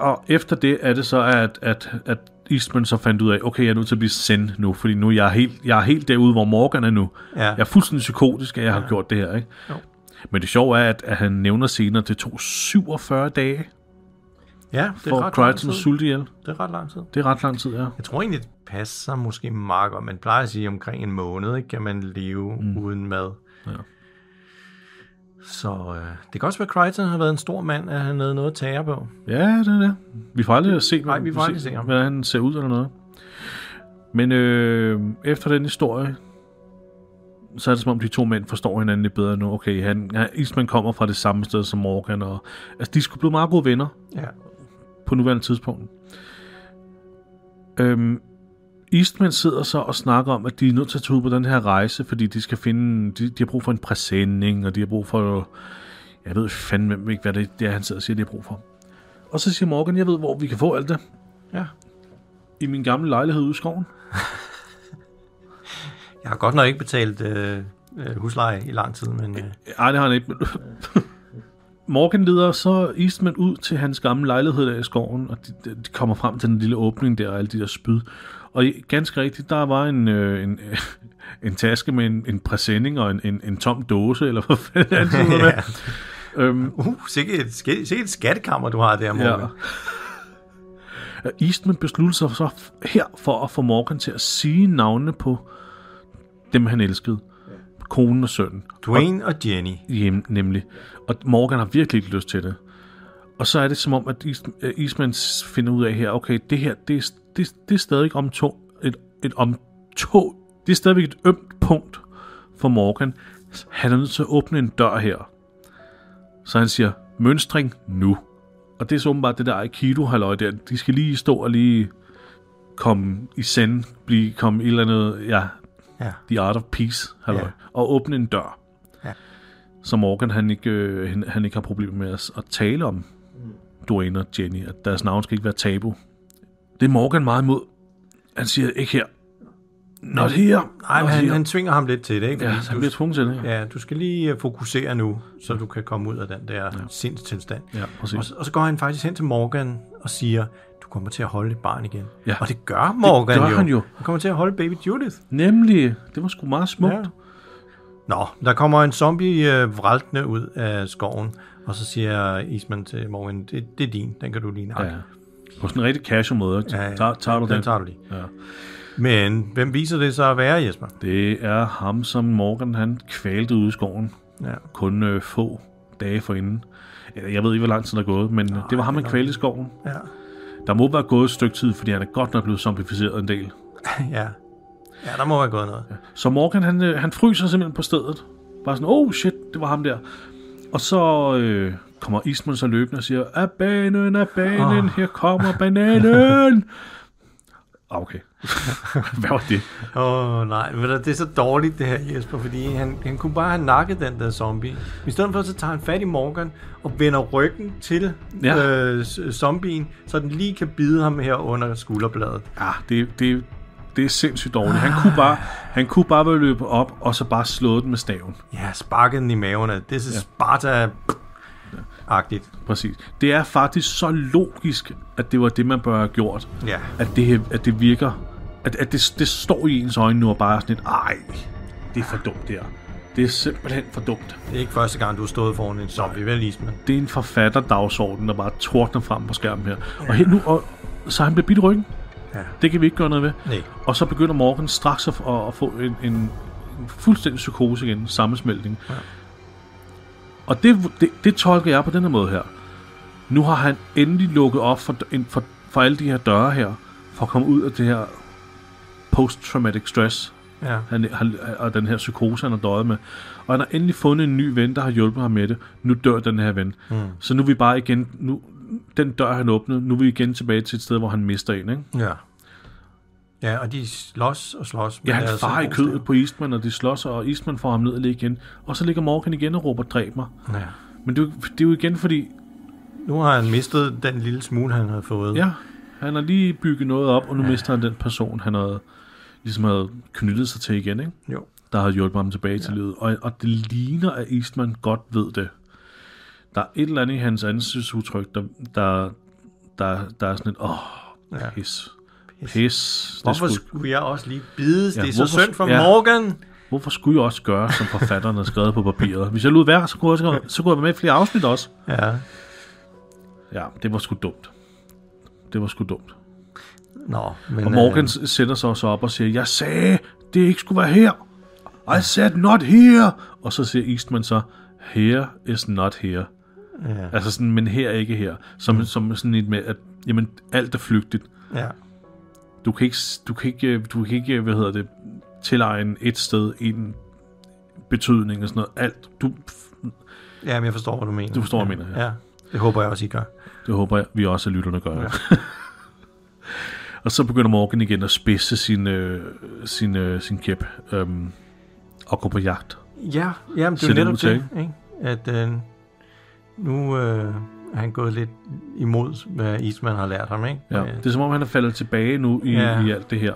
Og efter det er det så, at Eastman så fandt ud af, okay, jeg er nødt til at blive sendt nu, fordi nu jeg er helt derude, hvor Morgan er nu. Ja. Jeg er fuldstændig psykotisk, at jeg har gjort det her, ikke? Jo. Men det sjove er, at han nævner senere, at det tog 47 dage. Ja, det er for Crichton sulte ihjel. Det er ret lang tid. Det er ret lang tid, ja. Jeg tror egentlig, det passer måske meget godt. Man plejer at sige, omkring en måned, ikke, kan man leve uden mad. Ja. Så det kan også være, at Crichton har været en stor mand, at han havde noget at tage på. Ja, det er det. Vi får aldrig se, ham. Hvordan han ser ud eller noget. Men efter den historie, så er det som om de to mænd forstår hinanden lidt bedre nu. Okay, Eastman kommer fra det samme sted som Morgan, og altså, de skulle blive meget gode venner på nuværende tidspunkt. Eastman sidder så og snakker om, at de er nødt til at tage ud på den her rejse, fordi de skal finde, de har brug for en præsending, og de har brug for, jeg ved fandme ikke, hvad det er, han sidder og siger, de har brug for. Og så siger Morgan, jeg ved, hvor vi kan få alt det. Ja. I min gamle lejlighed ude i skoven. Jeg har godt nok ikke betalt husleje i lang tid, men... Nej, det har han ikke. Morgan leder så Eastman ud til hans gamle lejlighed der i skoven, og de kommer frem til den lille åbning der, og alle de der spyd. Og ganske rigtigt, der var en taske med en præsending og en tom dåse, eller hvad fanden det sikkert et skattekammer, du har der, Morgan. Ja. Eastman besluttede sig så her for at få Morgan til at sige navnene på dem, han elskede. Konen og sønnen. Dwayne og Jenny. Jamen, nemlig. Og Morgan har virkelig ikke lyst til det. Og så er det som om, at Eastman finder ud af her, okay, det her, det er stadig det er stadigvæk et ømt punkt for Morgan. Han er nødt til at åbne en dør her. Så han siger, mønstring nu. Og det er så åbenbart det der Aikido-halløj der. De skal lige stå og lige komme i send, komme i et eller andet, The Art of Peace, halløj, og åbne en dør. Ja. Så Morgan, han ikke har problemer med at tale om Dwayne og Jenny, at deres navn skal ikke være tabu. Det er Morgan meget imod. Han siger, ikke her. Not here. Nej, men han tvinger ham lidt til det, ikke? Ja, han bliver tvunget til det. Ja, du skal lige fokusere nu, så du kan komme ud af den der sindstilstand. Ja, præcis. Og så går han faktisk hen til Morgan og siger, du kommer til at holde et barn igen. Ja. Og det gør Morgan jo. Han kommer til at holde baby Judith. Nemlig. Det var sgu meget smukt. Ja. Nå, der kommer en zombie vraltende ud af skoven, og så siger Eastman til Morgan, det er din, den kan du lige nakke. Ja. På sådan en rigtig casual måde. Tager du den? Tager du lige. Ja. Men hvem viser det så at være, Jesper? Det er ham, som Morgan han kvalte ude i skoven. Ja. Kun få dage forinden. Jeg ved ikke, hvor lang tid der er gået, men det var ham, han kvalte i skoven. Ja. Der må være gået et stykke tid, fordi han er godt nok blevet zombificeret en del. Ja. Ja, der må være gået noget. Så Morgan, han fryser simpelthen på stedet. Bare sådan, oh shit, det var ham der. Og så kommer Eastman så løbende og siger, af banen, her kommer bananen. Okay. Hvad var det? Nej, men det er så dårligt det her, Jesper, fordi han kunne bare have nakket den der zombie. I stedet for, så tager han fat i Morgan og vender ryggen til zombien, så den lige kan bide ham her under skulderbladet. Ja, det er sindssygt dårligt. Han kunne bare være løbet op, og så bare slået den med staven. Ja, sparket den i maven. Det er så Sparta-agtigt. Præcis. Det er faktisk så logisk, at det var det, man bør have gjort. Ja. At det virker... At det står i ens øjne nu og bare sådan et, det er for dumt der. Det er simpelthen for dumt. Det er ikke første gang, du har stået foran en zombie, vel, Eastman? Det er en forfatterdagsorden, der bare tordner frem på skærmen her. Og så han bliver bidt i ryggen. Ja. Det kan vi ikke gøre noget ved. Nej. Og så begynder Morgan straks at få en fuldstændig psykose igen, sammensmeltning. Ja. Og det tolker jeg på den her måde her. Nu har han endelig lukket op for alle de her døre her, for at komme ud af det her post-traumatic stress, og den her psykose, han har døjet med. Og han har endelig fundet en ny ven, der har hjulpet ham med det. Nu dør den her ven. Så nu er vi bare igen... Den dør, han åbnede, nu er vi igen tilbage til et sted, hvor han mister en, ikke? Ja. Ja, og de slås og slås. Ja, han farer i kødet på Eastman, og de slås, og Eastman får ham ned og ligger igen. Og så ligger Morgan igen og råber, dræb mig. Ja. Men det er jo igen, fordi... Nu har han mistet den lille smule, han havde fået. Ja, han har lige bygget noget op, og nu mister han den person, han havde knyttet sig til igen, ikke? Jo. Der har hjulpet ham tilbage til livet. Og det ligner, at Eastman godt ved det. Der er et eller andet i hans ansigtsudtryk, der er sådan et, pis. Hvorfor skulle jeg også lige bides? Det er så synd for Morgan. Hvorfor skulle jeg også gøre, som forfatteren har skrevet på papiret? Hvis jeg lod være, så kunne jeg være med i flere afsnit også. Ja. Ja, det var sgu dumt. Nå, men... Og Morgan sætter sig også op og siger, jeg sagde, det ikke skulle være her. I said not here. Og så siger Eastman så, here is not here. Ja. Altså sådan, men her er ikke her. Som sådan et med, at jamen, alt er flygtigt. Ja. Du kan ikke, tilegne et sted en betydning og sådan noget. Alt. Ja, men jeg forstår, hvad du mener. Du forstår, hvad jeg mener. Ja. Det håber jeg også, I gør. Det håber jeg, vi også, at lytterne gør. Ja. Og så begynder Morgan igen at spidse sin kæp og gå på jagt. Ja, men det er jo netop det, ikke? At nu er han gået lidt imod, hvad Eastman har lært ham, ikke? Ja, det er som om, han er faldet tilbage nu i alt det her.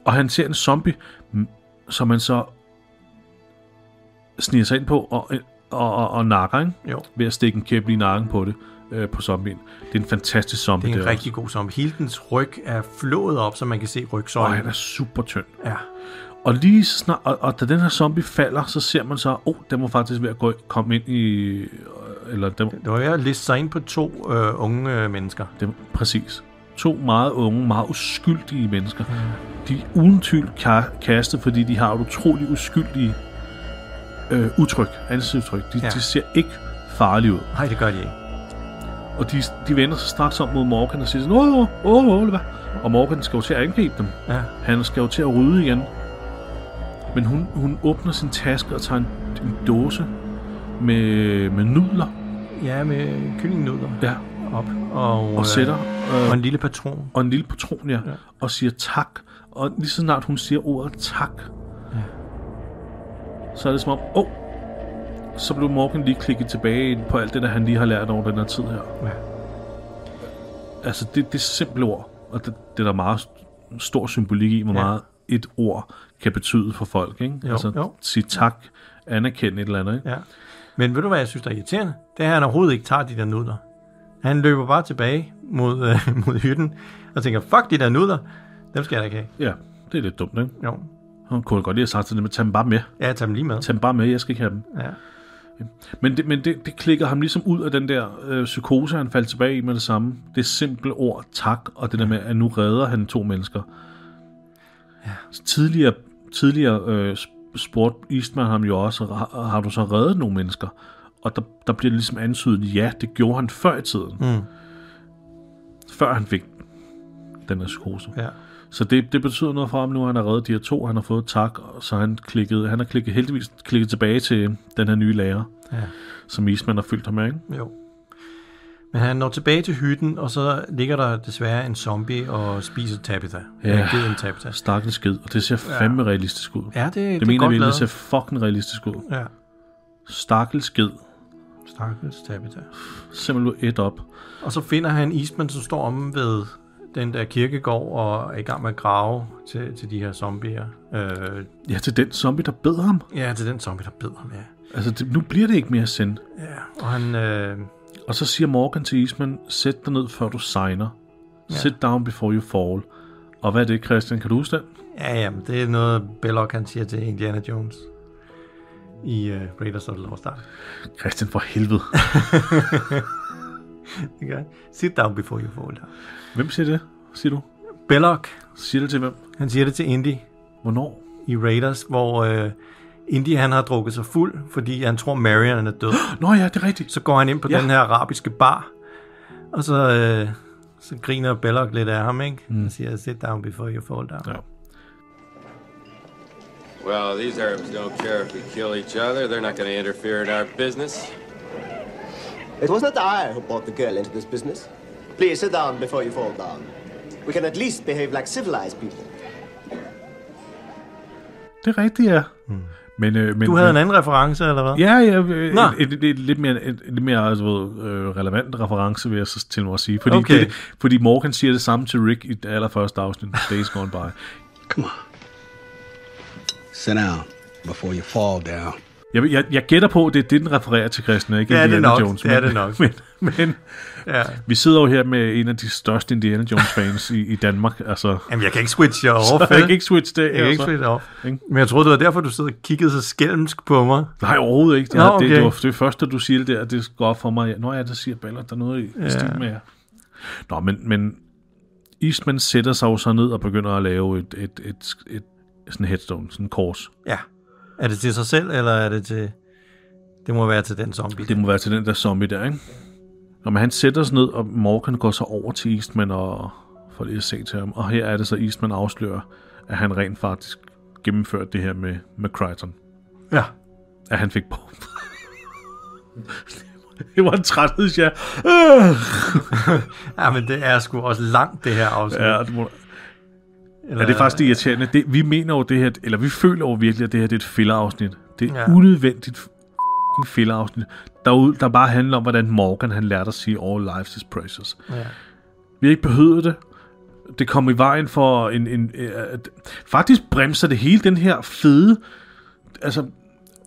Og han ser en zombie, som han så sniger sig ind på og nakker, ikke? Jo. Ved at stikke en kæp i nakken på det. På zombien. Det er en fantastisk zombie. Det er en rigtig god zombie. Hele dens ryg er flået op, så man kan se rygsøjlen. Og han er super tynd. Ja. Og lige snart, og da den her zombie falder, så ser man så, den var faktisk ved at komme ind i... Det var ved at liste sig ind på 2 unge mennesker. Præcis. 2 meget unge, meget uskyldige mennesker. De er uden tvivl kastet, fordi de har et utroligt uskyldige ansigtsudtryk. De ser ikke farlige ud. Nej, det gør de ikke. Og de vender sig straks om mod Morgan og siger sådan, og Morgan skal jo til at angribe dem. Ja. Han skal jo til at rydde igen. Men hun åbner sin taske og tager en dåse med nudler. Ja, med kyllingnudler. Ja. Op. Og sætter... og en lille patron. Og en lille patron, ja. Og siger tak. Og lige så snart hun siger ordet tak, så er det som om, så blev Morgan lige klikket tilbage på alt det, der han lige har lært over den her tid her. Ja. Altså, det er simple ord, og det er der meget stor symbolik i, hvor meget et ord kan betyde for folk, ikke? Jo. Sige tak, anerkende et eller andet, ikke? Ja. Men ved du, hvad jeg synes, der er irriterende? Det er, at han overhovedet ikke tager de der nudler. Han løber bare tilbage mod hytten, og tænker, fuck de der nudler, dem skal jeg da ikke have. Ja, det er lidt dumt, ikke? Jo. Han kunne godt lige have sagt til dem, at tage dem bare med. Ja, tage dem lige med. Tage dem bare med, jeg skal ikke have dem. Ja. Men det klikker ham ligesom ud af den der psykose, han faldt tilbage i med det samme. Det simple ord, tak, og det der med, at nu redder han 2 mennesker. Ja. Tidligere spurgte Eastman ham jo også, har du så reddet nogle mennesker? Og der bliver det ligesom antydet, ja, det gjorde han før i tiden. Før han fik den her psykose. Ja. Så det betyder noget for ham nu, han har reddet de her 2, han har fået tak, så han har heldigvis klikket tilbage til den her nye lærer, som Eastman har fyldt ham med, ikke? Jo. Men han når tilbage til hytten, og så ligger der desværre en zombie og spiser Tabitha. Ja, geden Tabitha. Stakkels ged, og det ser fandme realistisk ud. Ja, det mener godt vi, lavet. Det ser fucking realistisk ud. Ja. Stakkels ged. Stakkels Tabitha. Simpelthen et op. Og så finder han Eastman, som står omme ved den der kirkegård og er i gang med at grave til de her zombier. Ja, til den zombie, der bed ham. Ja, til den zombie, der bed ham, ja. Altså, nu bliver det ikke mere sind. Ja, og han... Og så siger Morgan til Eastman, sæt dig ned, før du signer. Ja. Sit down before you fall. Og hvad er det, Christian? Kan du huske den? Ja, men det er noget, Belloc han siger til Indiana Jones i Raiders of the Lost Ark. Christian, for helvede. Okay. Sit down before you fall. Hvem siger det, siger du? Belloc. Siger det til hvem? Han siger det til Indy. Hvornår? I Raiders, hvor Indy han har drukket sig fuld, fordi han tror Marion er død. Nå ja, det er rigtigt. Så går han ind på den her arabiske bar, og så griner Belloc lidt af ham, ikke? Han siger, sit down before you fall down. Ja. Well, these Arabs don't care if we kill each other. They're not going to interfere in our business. It was not I who brought the girl into this business. Please sit down before you fall down. We can at least behave like civilized people. Det er rigtigt, ja. Men, du havde en anden reference, eller hvad? Ja, et lidt mere altså, relevant reference, vil jeg så til mig at sige. Fordi Morgan siger det samme til Rick i det allerførste afsnit, Days Gone By. Come on. Sit down before you fall down. Jeg gætter på, at det er det, den refererer til, Christian, ikke? Ja, Indiana det er nok. Jones. Men, det er det nok. Men ja. Vi sidder jo her med en af de største Indiana Jones-fans i Danmark. Altså. Jamen, jeg kan ikke switche off. Jeg kan ikke switche det. Jeg kan ikke switche off. Men jeg troede, det var derfor, du sidder og kiggede så skælmsk på mig. Nej, overhovedet ikke. Nå, okay. Det var det første, du siger det der, det går op for mig. Nå ja, det siger Bella, der er noget i stil med jer. Nå, men Eastman sætter sig jo så ned og begynder at lave et sådan en headstone, sådan en kors. Ja. Er det til sig selv, eller er det til... Det må være til den zombie. Det må være til den der zombie der, ikke? Nå, men han sætter sig ned, og Morgan går så over til Eastman og får det at se til ham. Og her er det så, Eastman afslører, at han rent faktisk gennemførte det her med Crichton. Ja. At han fik på. Det var en træthedsjæ. Ja, men det er sgu også langt, det her afsnit. Ja, det må... Eller, det er faktisk det irriterende. Vi mener jo det her, eller vi føler jo virkelig, at det her det er et filler-afsnit. Det er unødvendigt filler-afsnit. Der bare handler om, hvordan Morgan han lærte at sige, all life is precious. Ja. Vi har ikke behøvet det. Det kom i vejen for faktisk bremser det hele den her fede... Altså,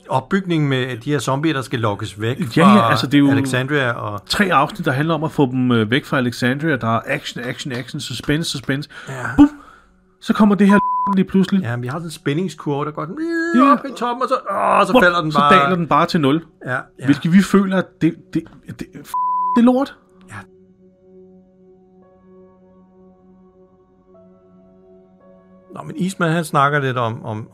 opbygningen med de her zombier, der skal lokkes væk fra altså det er jo Alexandria. Og 3 afsnit, der handler om at få dem væk fra Alexandria. Der er action, suspense. Ja. Bum! Så kommer det her lige pludselig. Ja, vi har sådan en spændingskurve, der går op i toppen, og så falder den bare. Så daler den bare til 0. Ja. Hvilket vi føler, at det er lort. Ja. Nå, men Eastman, han snakker lidt om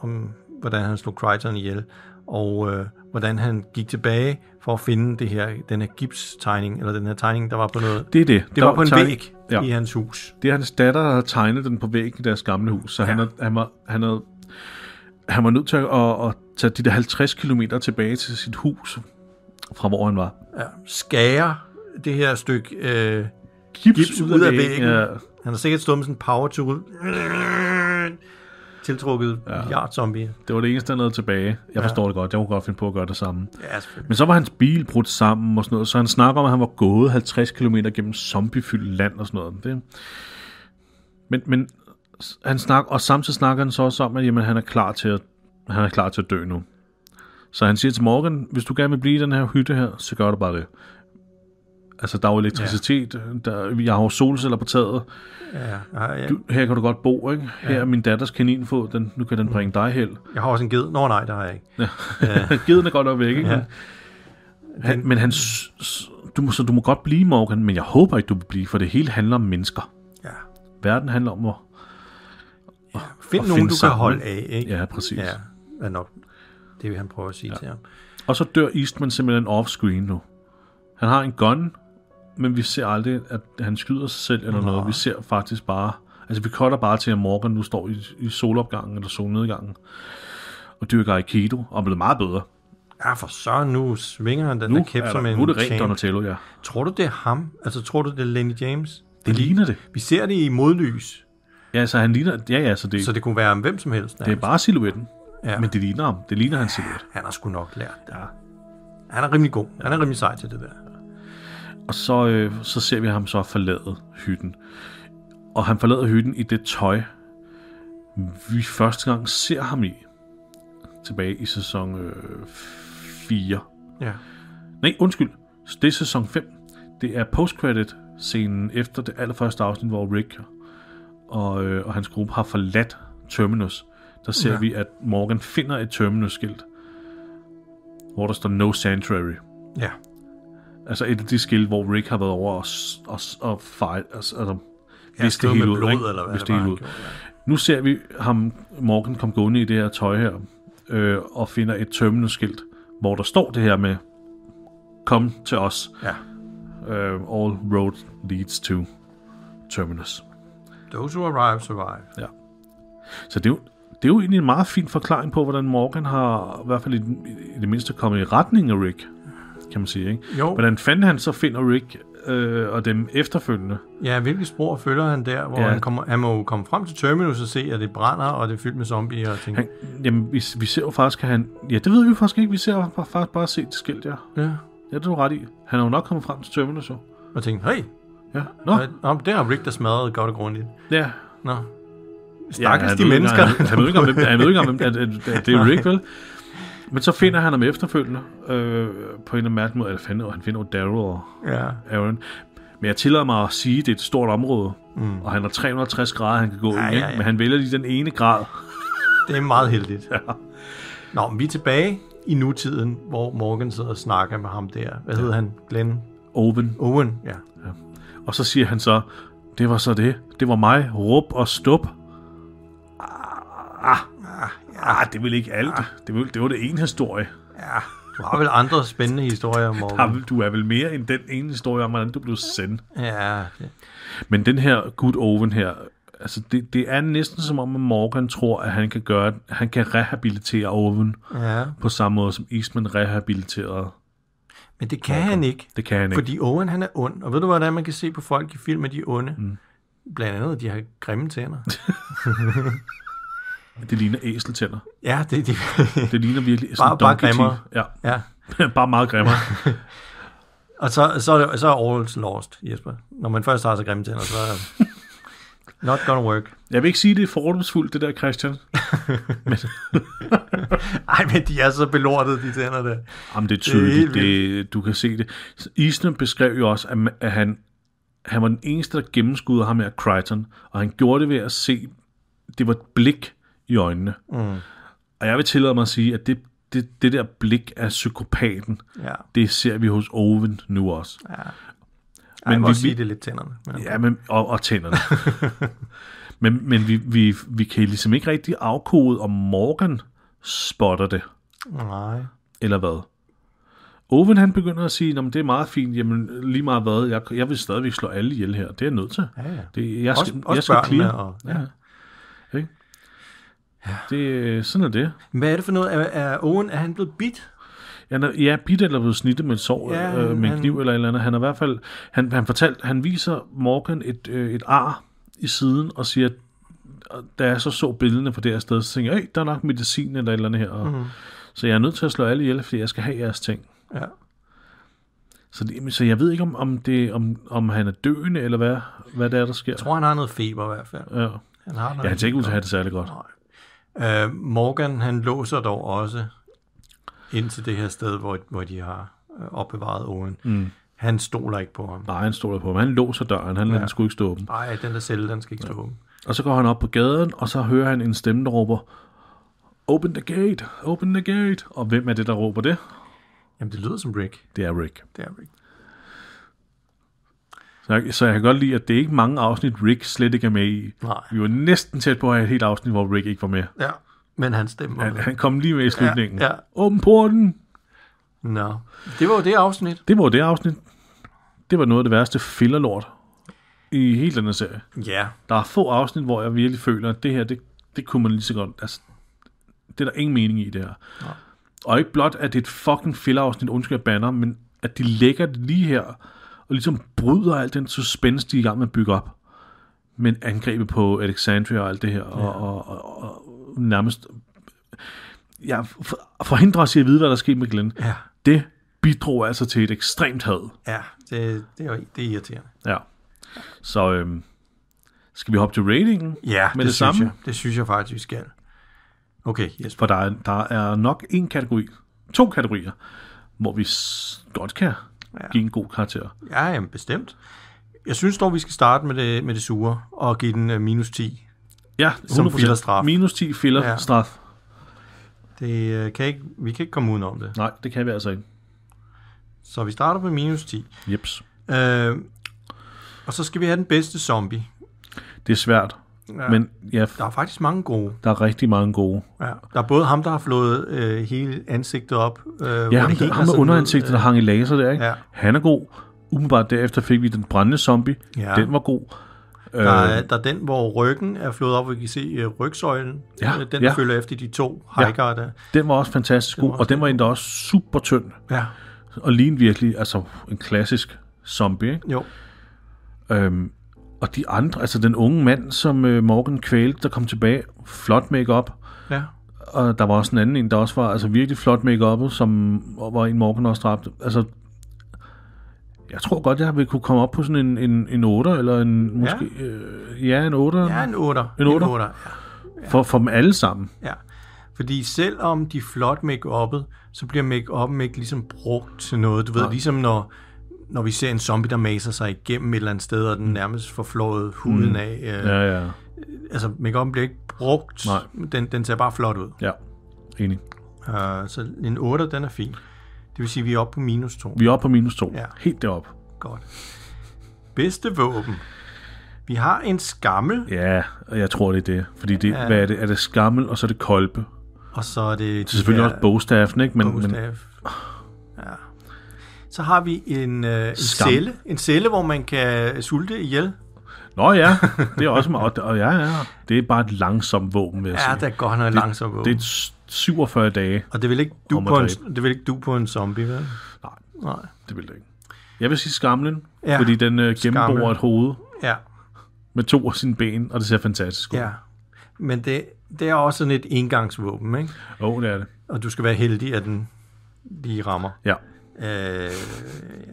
hvordan han slog Crichton ihjel, og hvordan han gik tilbage for at finde den her gipstegning, eller den her tegning, der var på noget. Det er det. Det var på en væg i hans hus. Det er hans datter, der har tegnet den på væggen i deres gamle hus, så han var nødt til at tage de der 50 kilometer tilbage til sit hus, fra hvor han var. Ja, skære det her stykke gips ud af væggen. Ja. Han har sikkert stået med sådan en power tool. Tiltrukket milliardzombie. Det var det eneste, der nåede tilbage. Jeg forstår det godt. Jeg kunne godt finde på at gøre det samme. Ja, men så var hans bil brudt sammen og sådan noget, så han snakker om, at han var gået 50 km gennem zombiefyldt land og sådan noget. Men han snakker, og samtidig snakker han så også om, at jamen, han er klar til at dø nu. Så han siger til Morgan, hvis du gerne vil blive i den her hytte her, så gør du bare det. Altså, der er jo elektricitet, jeg har jo solceller på taget. Ja. Her kan du godt bo, ikke? Her er min datters kaninfod, nu kan den bringe dig held. Jeg har også en ged. Nå nej, det har jeg ikke. Ja. Geden er godt nok væk, ikke? Ja. Men du må godt blive, Morgan, men jeg håber ikke, du vil blive, for det hele handler om mennesker. Ja. Verden handler om at find nogen, du kan holde af, ikke? Ja, præcis. Ja, er nok det vil han prøve at sige til ham. Og så dør Eastman simpelthen off-screen nu. Han har en gun, men vi ser aldrig, at han skyder sig selv eller noget. Vi ser faktisk bare, Altså, vi cutter bare til, at Morgan nu står i solopgangen eller solnedgangen og dyrker Aikido, og er blevet meget bedre. Ja, for så nu svinger han den der kæp som en nu er det rent champ. Donatello, ja. Tror du, det er ham? Altså, tror du, det er Lenny James? Det ligner det. Vi ser det i modlys. Ja, så han ligner... Ja, så det kunne være hvem som helst. Det er bare silhuetten. Ja. Men det ligner ham. Det ligner hans silhuet. Han har sgu nok lært det. Ja. Han er rimelig god. Han er rimelig sej til det der. Og så ser vi ham så forlade hytten. Og han forlader hytten i det tøj, vi første gang ser ham i. Tilbage i sæson 4. Ja. Nej, undskyld. Det er sæson 5. Det er post-credit-scenen efter det allerførste afsnit, hvor Rick og hans gruppe har forladt Terminus. Der ser vi, at Morgan finder et Terminus-skilt, hvor der står No Sanctuary. Ja. Altså et af de skilt, hvor Rick har været over og fight, altså hvis det hele ud, blod, eller hvad det var. Nu ser vi ham, Morgan, komme gående i det her tøj her, og finder et Terminus-skilt, hvor der står det her med, kom til os. Ja. All road leads to Terminus. Those who arrive, survive. Ja. Så det er jo egentlig en meget fin forklaring på, hvordan Morgan har, i hvert fald i det mindste, kommet i retning af Rick, kan man sige, ikke? Jo. Hvordan fanden han så finder Rick og dem efterfølgende? Ja, hvilke spor følger han der, hvor han må komme frem til Terminus og se, at det brænder, og det er fyldt med zombier og ting. Jamen, vi ser jo faktisk, at han... Ja, det ved vi faktisk ikke. Vi ser faktisk bare set det skilt, ja. Ja. Ja, det er du ret i. Han er jo nok kommet frem til Terminus, jo. Og tænkte, hey! Ja, det har Rick, der smadret godt og grundigt. Ja. Nå. Stakkels de mennesker. Han ved ikke om hvem det er Rick, vel? Men så finder han ham efterfølgende på en mærkelig måde. Han finder jo Daryl og Aaron. Men jeg tillader mig at sige, at det er et stort område, og han har 360 grader, han kan gå i, men han vælger lige den ene grad. Det er meget heldigt. Ja. Nå, men vi er tilbage i nutiden, hvor Morgan sidder og snakker med ham der. Hvad hedder han? Glenn? Owen, ja. Og så siger han så, det var så det. Det var mig, Rup og Stup. Det vil ikke alt. Det var det ene historie. Ja, du har vel andre spændende historier, Morgan. Du er vel mere end den ene historie om, hvordan du blev sendt. Ja. Men den her Good Owen her, altså det er næsten som om, at Morgan tror, at han kan rehabilitere Owen på samme måde, som Eastman rehabiliterede. Men det kan han ikke. Det kan han ikke. Fordi Owen, han er ond. Og ved du, hvordan man kan se på folk i film, at de er onde? Blandt andet, at de har grimme tænder. Det ligner æseltænder. Ja, det ligner virkelig bare grimmere. Ja. Bare meget grimmere. Og så er all's lost, Jesper. Når man først har så grimme tænder, så er not gonna work. Jeg vil ikke sige, det er fordomsfuldt, det der, Christian. Ej, men de er så belortet, de tænder der. Jamen, det er tydeligt. Du kan se det. Eastman beskrev jo også, at han var den eneste, der gennemskudde ham af Kryten, og han gjorde det ved at se, det var et blik i øjnene. Og jeg vil tillade mig at sige, at det der blik af psykopaten, det ser vi hos Owen nu også. Ja. Men vi sige, det er lidt tænderne. Ja, og tænderne. men vi kan ligesom ikke rigtig afkode, om Morgan spotter det. Nej. Eller hvad? Owen, han begynder at sige, det er meget fint, jamen lige meget hvad, jeg vil stadigvæk slå alle ihjel her. Det er jeg nødt til. Ja. Jeg skal clear. Ja. Sådan er det. Hvad er det for noget? Er Owen, er han blevet bidt? Ja, bidt eller blevet snittet med et sår, med en kniv eller et eller andet. Han er i hvert fald, han viser Morgan et ar i siden og siger, at da jeg så billederne fra det her sted, så tænker jeg, der er nok medicin eller et eller andet her. Så jeg er nødt til at slå alle ihjel, fordi jeg skal have jeres ting. Ja. Så jeg ved ikke, om han er døende, eller hvad det er, der sker. Jeg tror, han har noget feber i hvert fald. Ja. Han ser ikke ud til at have det særlig godt. Morgan, han låser dog også ind til det her sted, hvor de har opbevaret Owen. Han stoler ikke på ham. Nej, han stoler på ham. Han låser døren. Han lader den sgu ikke stå åben. Nej, den der celle, den skal ikke stå åben. Og så går han op på gaden, og så hører han en stemme, der råber, Open the gate, open the gate. Og hvem er det, der råber det? Jamen, det lyder som Rick. Det er Rick. Så jeg kan godt lide, at det er ikke mange afsnit, Rick slet ikke er med i. Nej. Vi var næsten tæt på at have et helt afsnit, hvor Rick ikke var med. Ja, men han stemmer. Han kom lige med i slutningen. Ja. Åben porten! Nå, det var jo det afsnit. Det var noget af det værste fillerlort. i hele den her serie. Ja. Der er få afsnit, hvor jeg virkelig føler, at det her, det kunne man lige så godt... Altså, det er der ingen mening i, det her. Ja. Og ikke blot, at det er et fucking filler-afsnit, undskyld jeg banner, men at de lægger det lige her, og ligesom bryder alt den suspense, de er i gang med at bygge op. Men angrebet på Alexandria og alt det her, og nærmest... Ja, forhindrer os i at vide, hvad der sker med Glenn. Ja. Det bidrog altså til et ekstremt had. Ja, det er irriterende. Ja. Så skal vi hoppe til ratingen? Ja, med det samme? Jeg. Det synes jeg faktisk, vi skal. Okay, yes. For der er nok to kategorier, hvor vi godt kan give en god karakter. Ja, jamen, bestemt. Jeg synes dog, vi skal starte med det sure og give den minus 10. Ja, 100%. Som fillerstraf. Minus 10 fillerstraf. Vi kan ikke komme udenom det. Nej, det kan vi altså ikke. Så vi starter på minus 10. Jeps. Og så skal vi have den bedste zombie. Det er svært. Ja. Men ja, der er faktisk mange gode. Der er rigtig mange gode. Ja. Der er både ham, der har flået hele ansigtet op. Ja, ham med underansigtet, der hang i laser der, ikke? Ja. Han er god. Umiddelbart derefter fik vi den brændende zombie. Ja. Den var god. Der er den, hvor ryggen er flået op, og vi kan se rygsøjlen. Ja. Den følger efter de to hikere der. Den var også fantastisk god, og den var endda også super tynd. Ja. Og lignede virkelig, altså en klassisk zombie, ikke? Jo. Og de andre, altså den unge mand, som Morgan kvælte, der kom tilbage, flot make-up. Ja. Og der var også en anden en, der også var altså virkelig flot make-uppet, som var en Morgan også dræbte. Altså, jeg tror godt, jeg ville kunne komme op på sådan en 8'er, eller en måske... en 8'er. Ja, en 8'er. En 8'er, ja. For dem alle sammen. Ja, fordi selvom de er flot make-uppet, så bliver make-up'en ikke ligesom brugt til noget. Du ved, ligesom når vi ser en zombie, der maser sig igennem et eller andet sted, og den nærmest får flået huden af. Ja. Altså, make-up'en bliver ikke brugt. Nej. Den ser bare flot ud. Ja, enig. Så en 8, den er fin. Det vil sige, at vi er oppe på minus 2. Vi er oppe på minus 2. Ja. Helt deroppe. Godt. Bedste våben. Vi har en skammel. Ja, og jeg tror, det er det. Fordi det, hvad er det? Er det skammel, og så er det kolbe. Og så er det... Det er selvfølgelig også bogstaffen, ikke? Men ja. Så har vi en celle. En celle, hvor man kan sulte ihjel. Nå ja, det er også meget... Og ja. Det er bare et langsomt våben, vil jeg sige. Ja, det er godt nok et langsomt våben. Det er 47 dage. Og det vil ikke du på en zombie, vel? Nej, det vil det ikke. Jeg vil sige skamlen, fordi den gennemborer et hoved med 2 af sine ben, og det ser fantastisk ud. Ja, men det er også sådan et engangsvåben, ikke? Jo, det er det. Og du skal være heldig, at den lige rammer. Ja.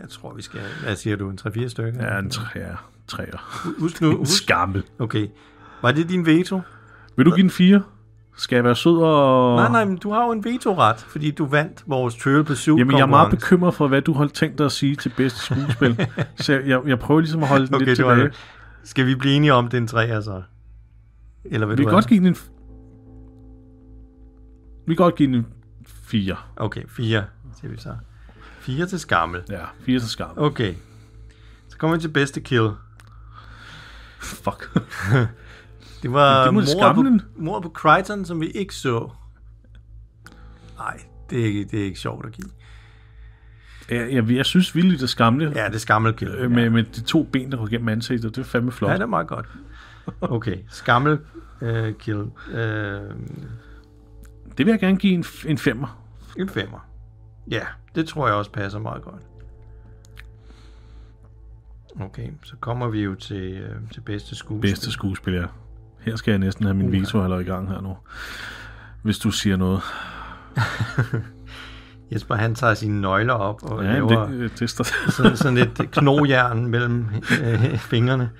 Jeg tror, vi skal... Hvad siger du? En 3-4 stykker? Ja, en 3'er. Husk nu. En skammel. Okay. Var det din veto? Vil du give en 4? Skal jeg være sød og... Nej, men du har jo en vetoret, fordi du vandt vores Trivial Pursuit. Jamen, jeg er meget bekymret for, hvad du har tænkt dig at sige til bedste skuespil. Så jeg prøver ligesom at holde den lidt tilbage. Skal vi blive enige om, det er en 3, altså? Eller vil vi kan godt give den en... Vi kan godt give den en 4. Okay, 4, siger vi så. 4 til skammel. Ja, 4 til skammel. Okay. Så kommer vi til bedste kill. Fuck. Det var mord på Crichton, som vi ikke så. Nej, det er ikke sjovt at give. Jeg synes virkelig, det er skamle. Ja, det er skammelkill. Med de 2 ben, der går gennem ansigtet. Det er fandme flot. Ja, det er meget godt. Okay, skammelkill. Det vil jeg gerne give en 5'er. En 5'er. Ja, det tror jeg også passer meget godt. Okay, så kommer vi jo til bedste skuespil. Bedste skuespil, ja. Her skal jeg næsten have min veto i gang her nu. Hvis du siger noget. Jesper, han tager sine nøgler op og laver det sådan et knogjern mellem fingrene.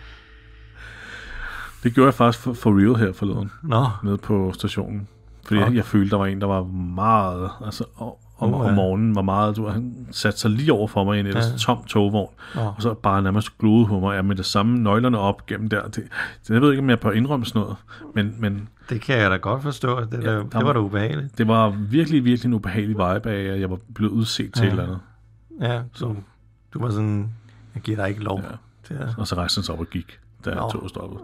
Det gjorde jeg faktisk for real her forleden. Nå. Nede på stationen. Fordi jeg følte, der var en, der var meget... Altså, om morgenen var meget... Han satte sig lige over for mig i en ellers tom togvogn. Og så bare nærmest glodede på mig. Med det samme nøglerne op gennem der. Jeg ved ikke, om jeg bør indrømme sådan noget. Men det kan jeg da godt forstå. Det var da ubehageligt. Det var virkelig, virkelig en ubehagelig vibe af, at jeg var blevet udset til et eller andet. Ja, så du var sådan... Jeg giver dig ikke lov. Ja. Og så rejste han sig op og gik, da toget stoppede.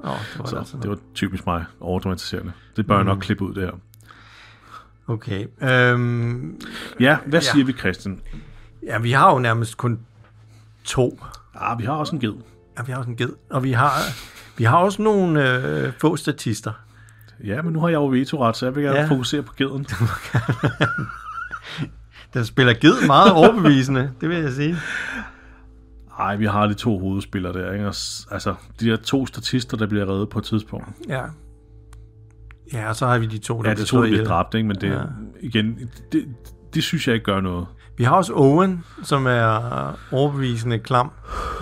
Det var typisk mig. Overdramatiserende. Det bør jeg nok klippe ud, det her. Okay. Hvad siger vi, Christian? Ja, vi har jo nærmest kun 2. Vi har også en ged. Ja, vi har også en ged. Og vi har også nogle få statister. Ja, men nu har jeg jo vetoret, så jeg vil gerne fokusere på geden. Den spiller ged meget overbevisende, det vil jeg sige. Ej, vi har de 2 hovedspillere der, ikke? Altså, de der 2 statister, der bliver reddet på et tidspunkt. Ja. Ja, og så har vi de 2, der bliver dræbt, ikke? Men det, igen, det synes jeg ikke gør noget. Vi har også Owen, som er overbevisende klam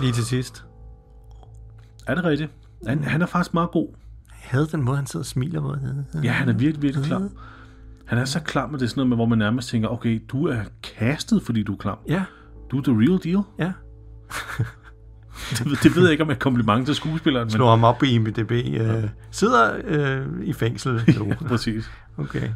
lige til sidst. Er det rigtigt? Han er faktisk meget god. Jeg havde den måde, han sidder og smiler på. Ja, han er virkelig, virkelig klam. Han er så klam, at det er sådan noget med, hvor man nærmest tænker, okay, du er castet, fordi du er klam. Ja. Du er the real deal. Ja. det ved jeg ikke, om jeg er kompliment til skuespilleren. Slå ham op på IMDb. Sidder i fængsel. Ja, præcis. Okay.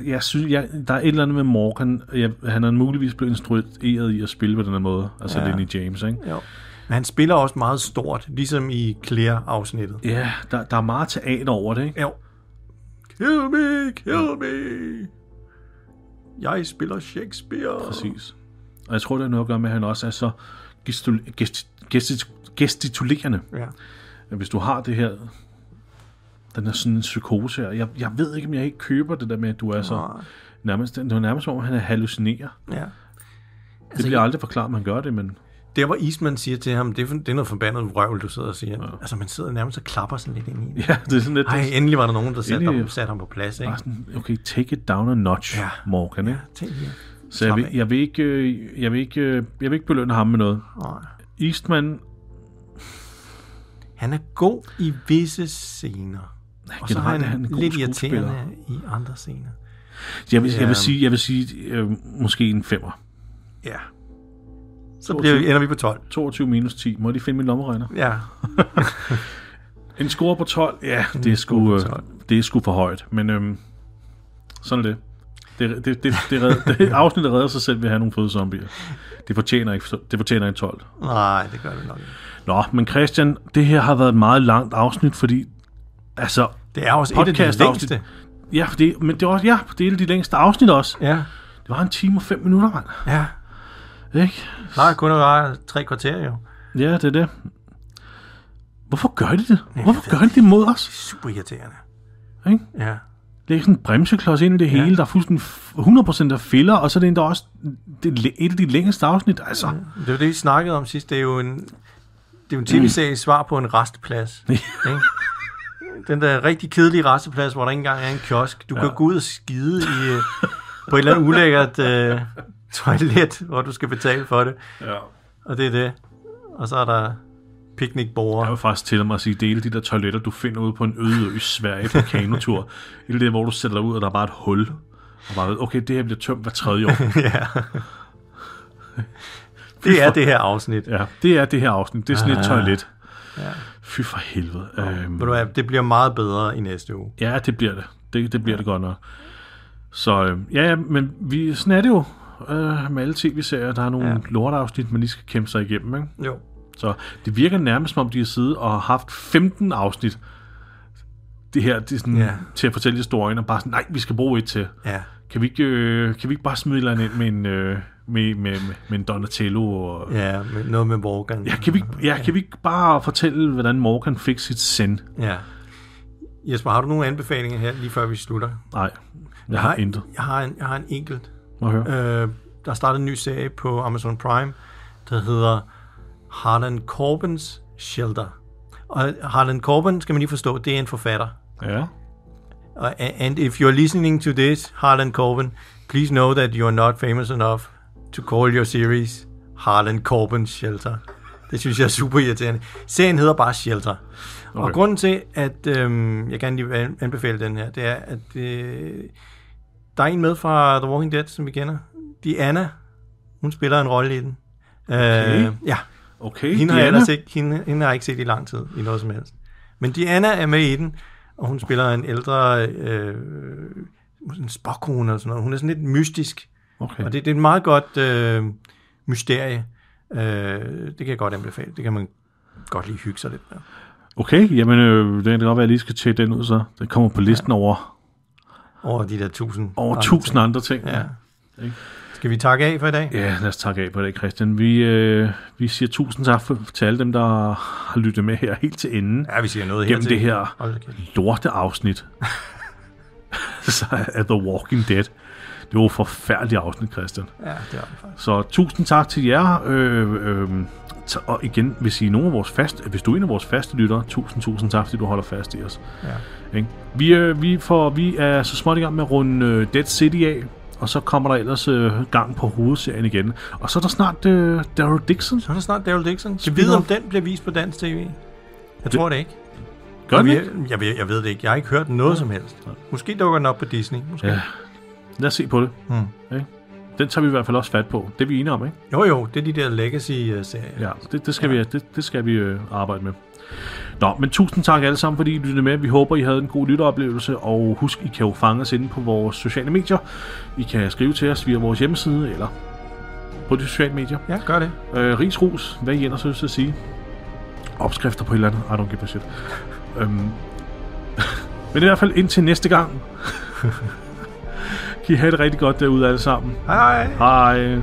Jeg synes, der er et eller andet med Morgan. Han er muligvis blevet instrueret i at spille på den her måde. Altså Lenny James, ikke? Jo. Men han spiller også meget stort, ligesom i Clear-afsnittet. Ja, der er meget teater over det, ikke? Jo. Kill me, kill me. Jeg spiller Shakespeare. Præcis. Og jeg tror, det er noget at gøre med, at han også er så gestikulerende. Ja. Hvis du har det her, den er sådan en psykose her. Jeg ved ikke, om jeg ikke køber det der med, at du er så nærmest, det er nærmest som om, han er hallucinerer. Ja. Det bliver aldrig forklaret, om han gør det, men... Der, hvor Eastman siger til ham, det er noget forbandet vrøvl, du sidder og siger. Ja. Altså, man sidder nærmest og klapper sådan lidt ind i det. Ja, det er sådan lidt... Ej, endelig var der nogen, der satte ham på plads, ikke? Sådan, okay, take it down a notch, Morgan, ikke? Ja, så jeg vil ikke belønne ham med noget. Nej. Eastman... Han er god i visse scener. Og så er han lidt irriterende i andre scener. Jeg vil sige måske en 5'er. Ja. Så ender vi på 12. 22 minus 10. Må de finde min lommeregner? Ja. En score på 12? Ja, det er sgu for højt. Men sådan er det. Afsnittet redder sig selv ved at have nogle fede zombier. Det fortjener en 12. Nej, det gør det nok ikke. Nå, men Christian, det her har været et meget langt afsnit, fordi altså... Det er også et af de længste. Ja, men det er også, det er et af de længste afsnit også. Ja. Det var 1 time og 5 minutter, mand. Ja. Ikke? Nej, kun var 3 kvarter jo. Ja, det er det. Hvorfor gør de det? Hvorfor gør de det mod os? Super irriterende. Ikke? Ja. Det er sådan en bremseklods ind i det hele, der er fuldstændig 100% af filler, og så er det endda også et af de længste afsnit. Altså. Ja. Det var det, vi snakkede om sidst. Det er jo en tv-serie svar på en resteplads. Ikke? Den der rigtig kedelige resteplads, hvor der ikke engang er en kiosk. Du kan gå ud og skide på et eller andet ulækkert toilet, hvor du skal betale for det. Ja. Og det er det. Og så er der picnicborde. Jeg vil faktisk til mig at sige, dele de der toiletter, du finder ude på en øde ø i Sverige på kanotur. Eller det, hvor du sætter dig ud, og der er bare et hul. Og bare ved, okay, det her bliver tømt hver 3. år. Ja. Det er det her afsnit. Ja, det er det her afsnit. Det er sådan et toilet. Ja. Fy for helvede. Ved du hvad, det bliver meget bedre i næste uge. Ja, det bliver det. Det bliver det godt nok. Så men sådan er det jo med alle tv-serier. Der er nogle lorteafsnit, man lige skal kæmpe sig igennem, ikke? Jo. Så det virker nærmest, som om de har siddet og har haft 15 afsnit det her det er sådan, til at fortælle historien, og bare sådan, nej, vi skal bruge et til. Ja. Kan vi ikke bare smide et eller andet med en Donatello? Og... Ja, med noget med Morgan. Kan vi ikke bare fortælle, hvordan Morgan fik sit send? Ja. Jesper, har du nogle anbefalinger her, lige før vi slutter? Nej, jeg har intet. Jeg har en enkelt. Der er startet en ny serie på Amazon Prime, der hedder Harlan Coben's Shelter. Og Harlan Coben, skal man lige forstå, det er en forfatter. Ja. And if you're listening to this, Harlan Coben, please know that you are not famous enough to call your series Harlan Coben's Shelter. Det synes jeg er super irriterende. Serien hedder bare Shelter. Okay. Og grunden til, at jeg gerne lige anbefale den her, det er, at der er en med fra The Walking Dead, som vi kender. Diana, hun spiller en rolle i den. Okay. Ja. Okay, hende har jeg ikke set i lang tid, i noget som helst. Men Diana er med i den, og hun spiller en ældre en spåkone og sådan noget. Hun er sådan lidt mystisk. Okay. Og det er et meget godt mysterie. Det kan jeg godt anbefale. Det kan man godt lige hygge sig lidt med. Okay, jamen det kan godt være, at jeg lige skal tjekke den ud så. Det kommer på listen over de der 1000 1000 andre ting. Ja. Skal vi takke af for i dag? Ja, lad os takke af på det, Christian. Vi siger tusind tak til alle dem, der har lyttet med her helt til enden. Ja, vi siger noget gennem her det her lorte afsnit af The Walking Dead. Det var et forfærdeligt afsnit, Christian. Ja, det var det faktisk. Så tusind tak til jer. Og igen, hvis du er en af vores faste lyttere, tusind tak, fordi du holder fast i os. Ja. Vi er så småt i gang med at runde Dead City af, og så kommer der ellers gang på hovedserien igen. Og så er der snart Daryl Dixon. Jeg ved, om den bliver vist på dansk tv. Jeg tror det ikke. Gør den ikke? Jeg ved det ikke. Jeg har ikke hørt noget som helst. Måske dukker den op på Disney. Måske. Ja. Lad os se på det. Okay. Den tager vi i hvert fald også fat på. Det er vi enige om, ikke? Jo, det er de der Legacy-serier. Ja, det skal vi arbejde med. Nå, men tusind tak alle sammen, fordi I lyttede med. Vi håber, I havde en god lytteoplevelse, og husk, I kan jo fange os inde på vores sociale medier. I kan skrive til os via vores hjemmeside, eller på de sociale medier. Ja, gør det. Rigsrus, hvad I ellers synes at sige. Opskrifter på et eller andet. I don't give a shit. Men i hvert fald indtil næste gang. Kan I have det rigtig godt derude alle sammen. Hej. Hej.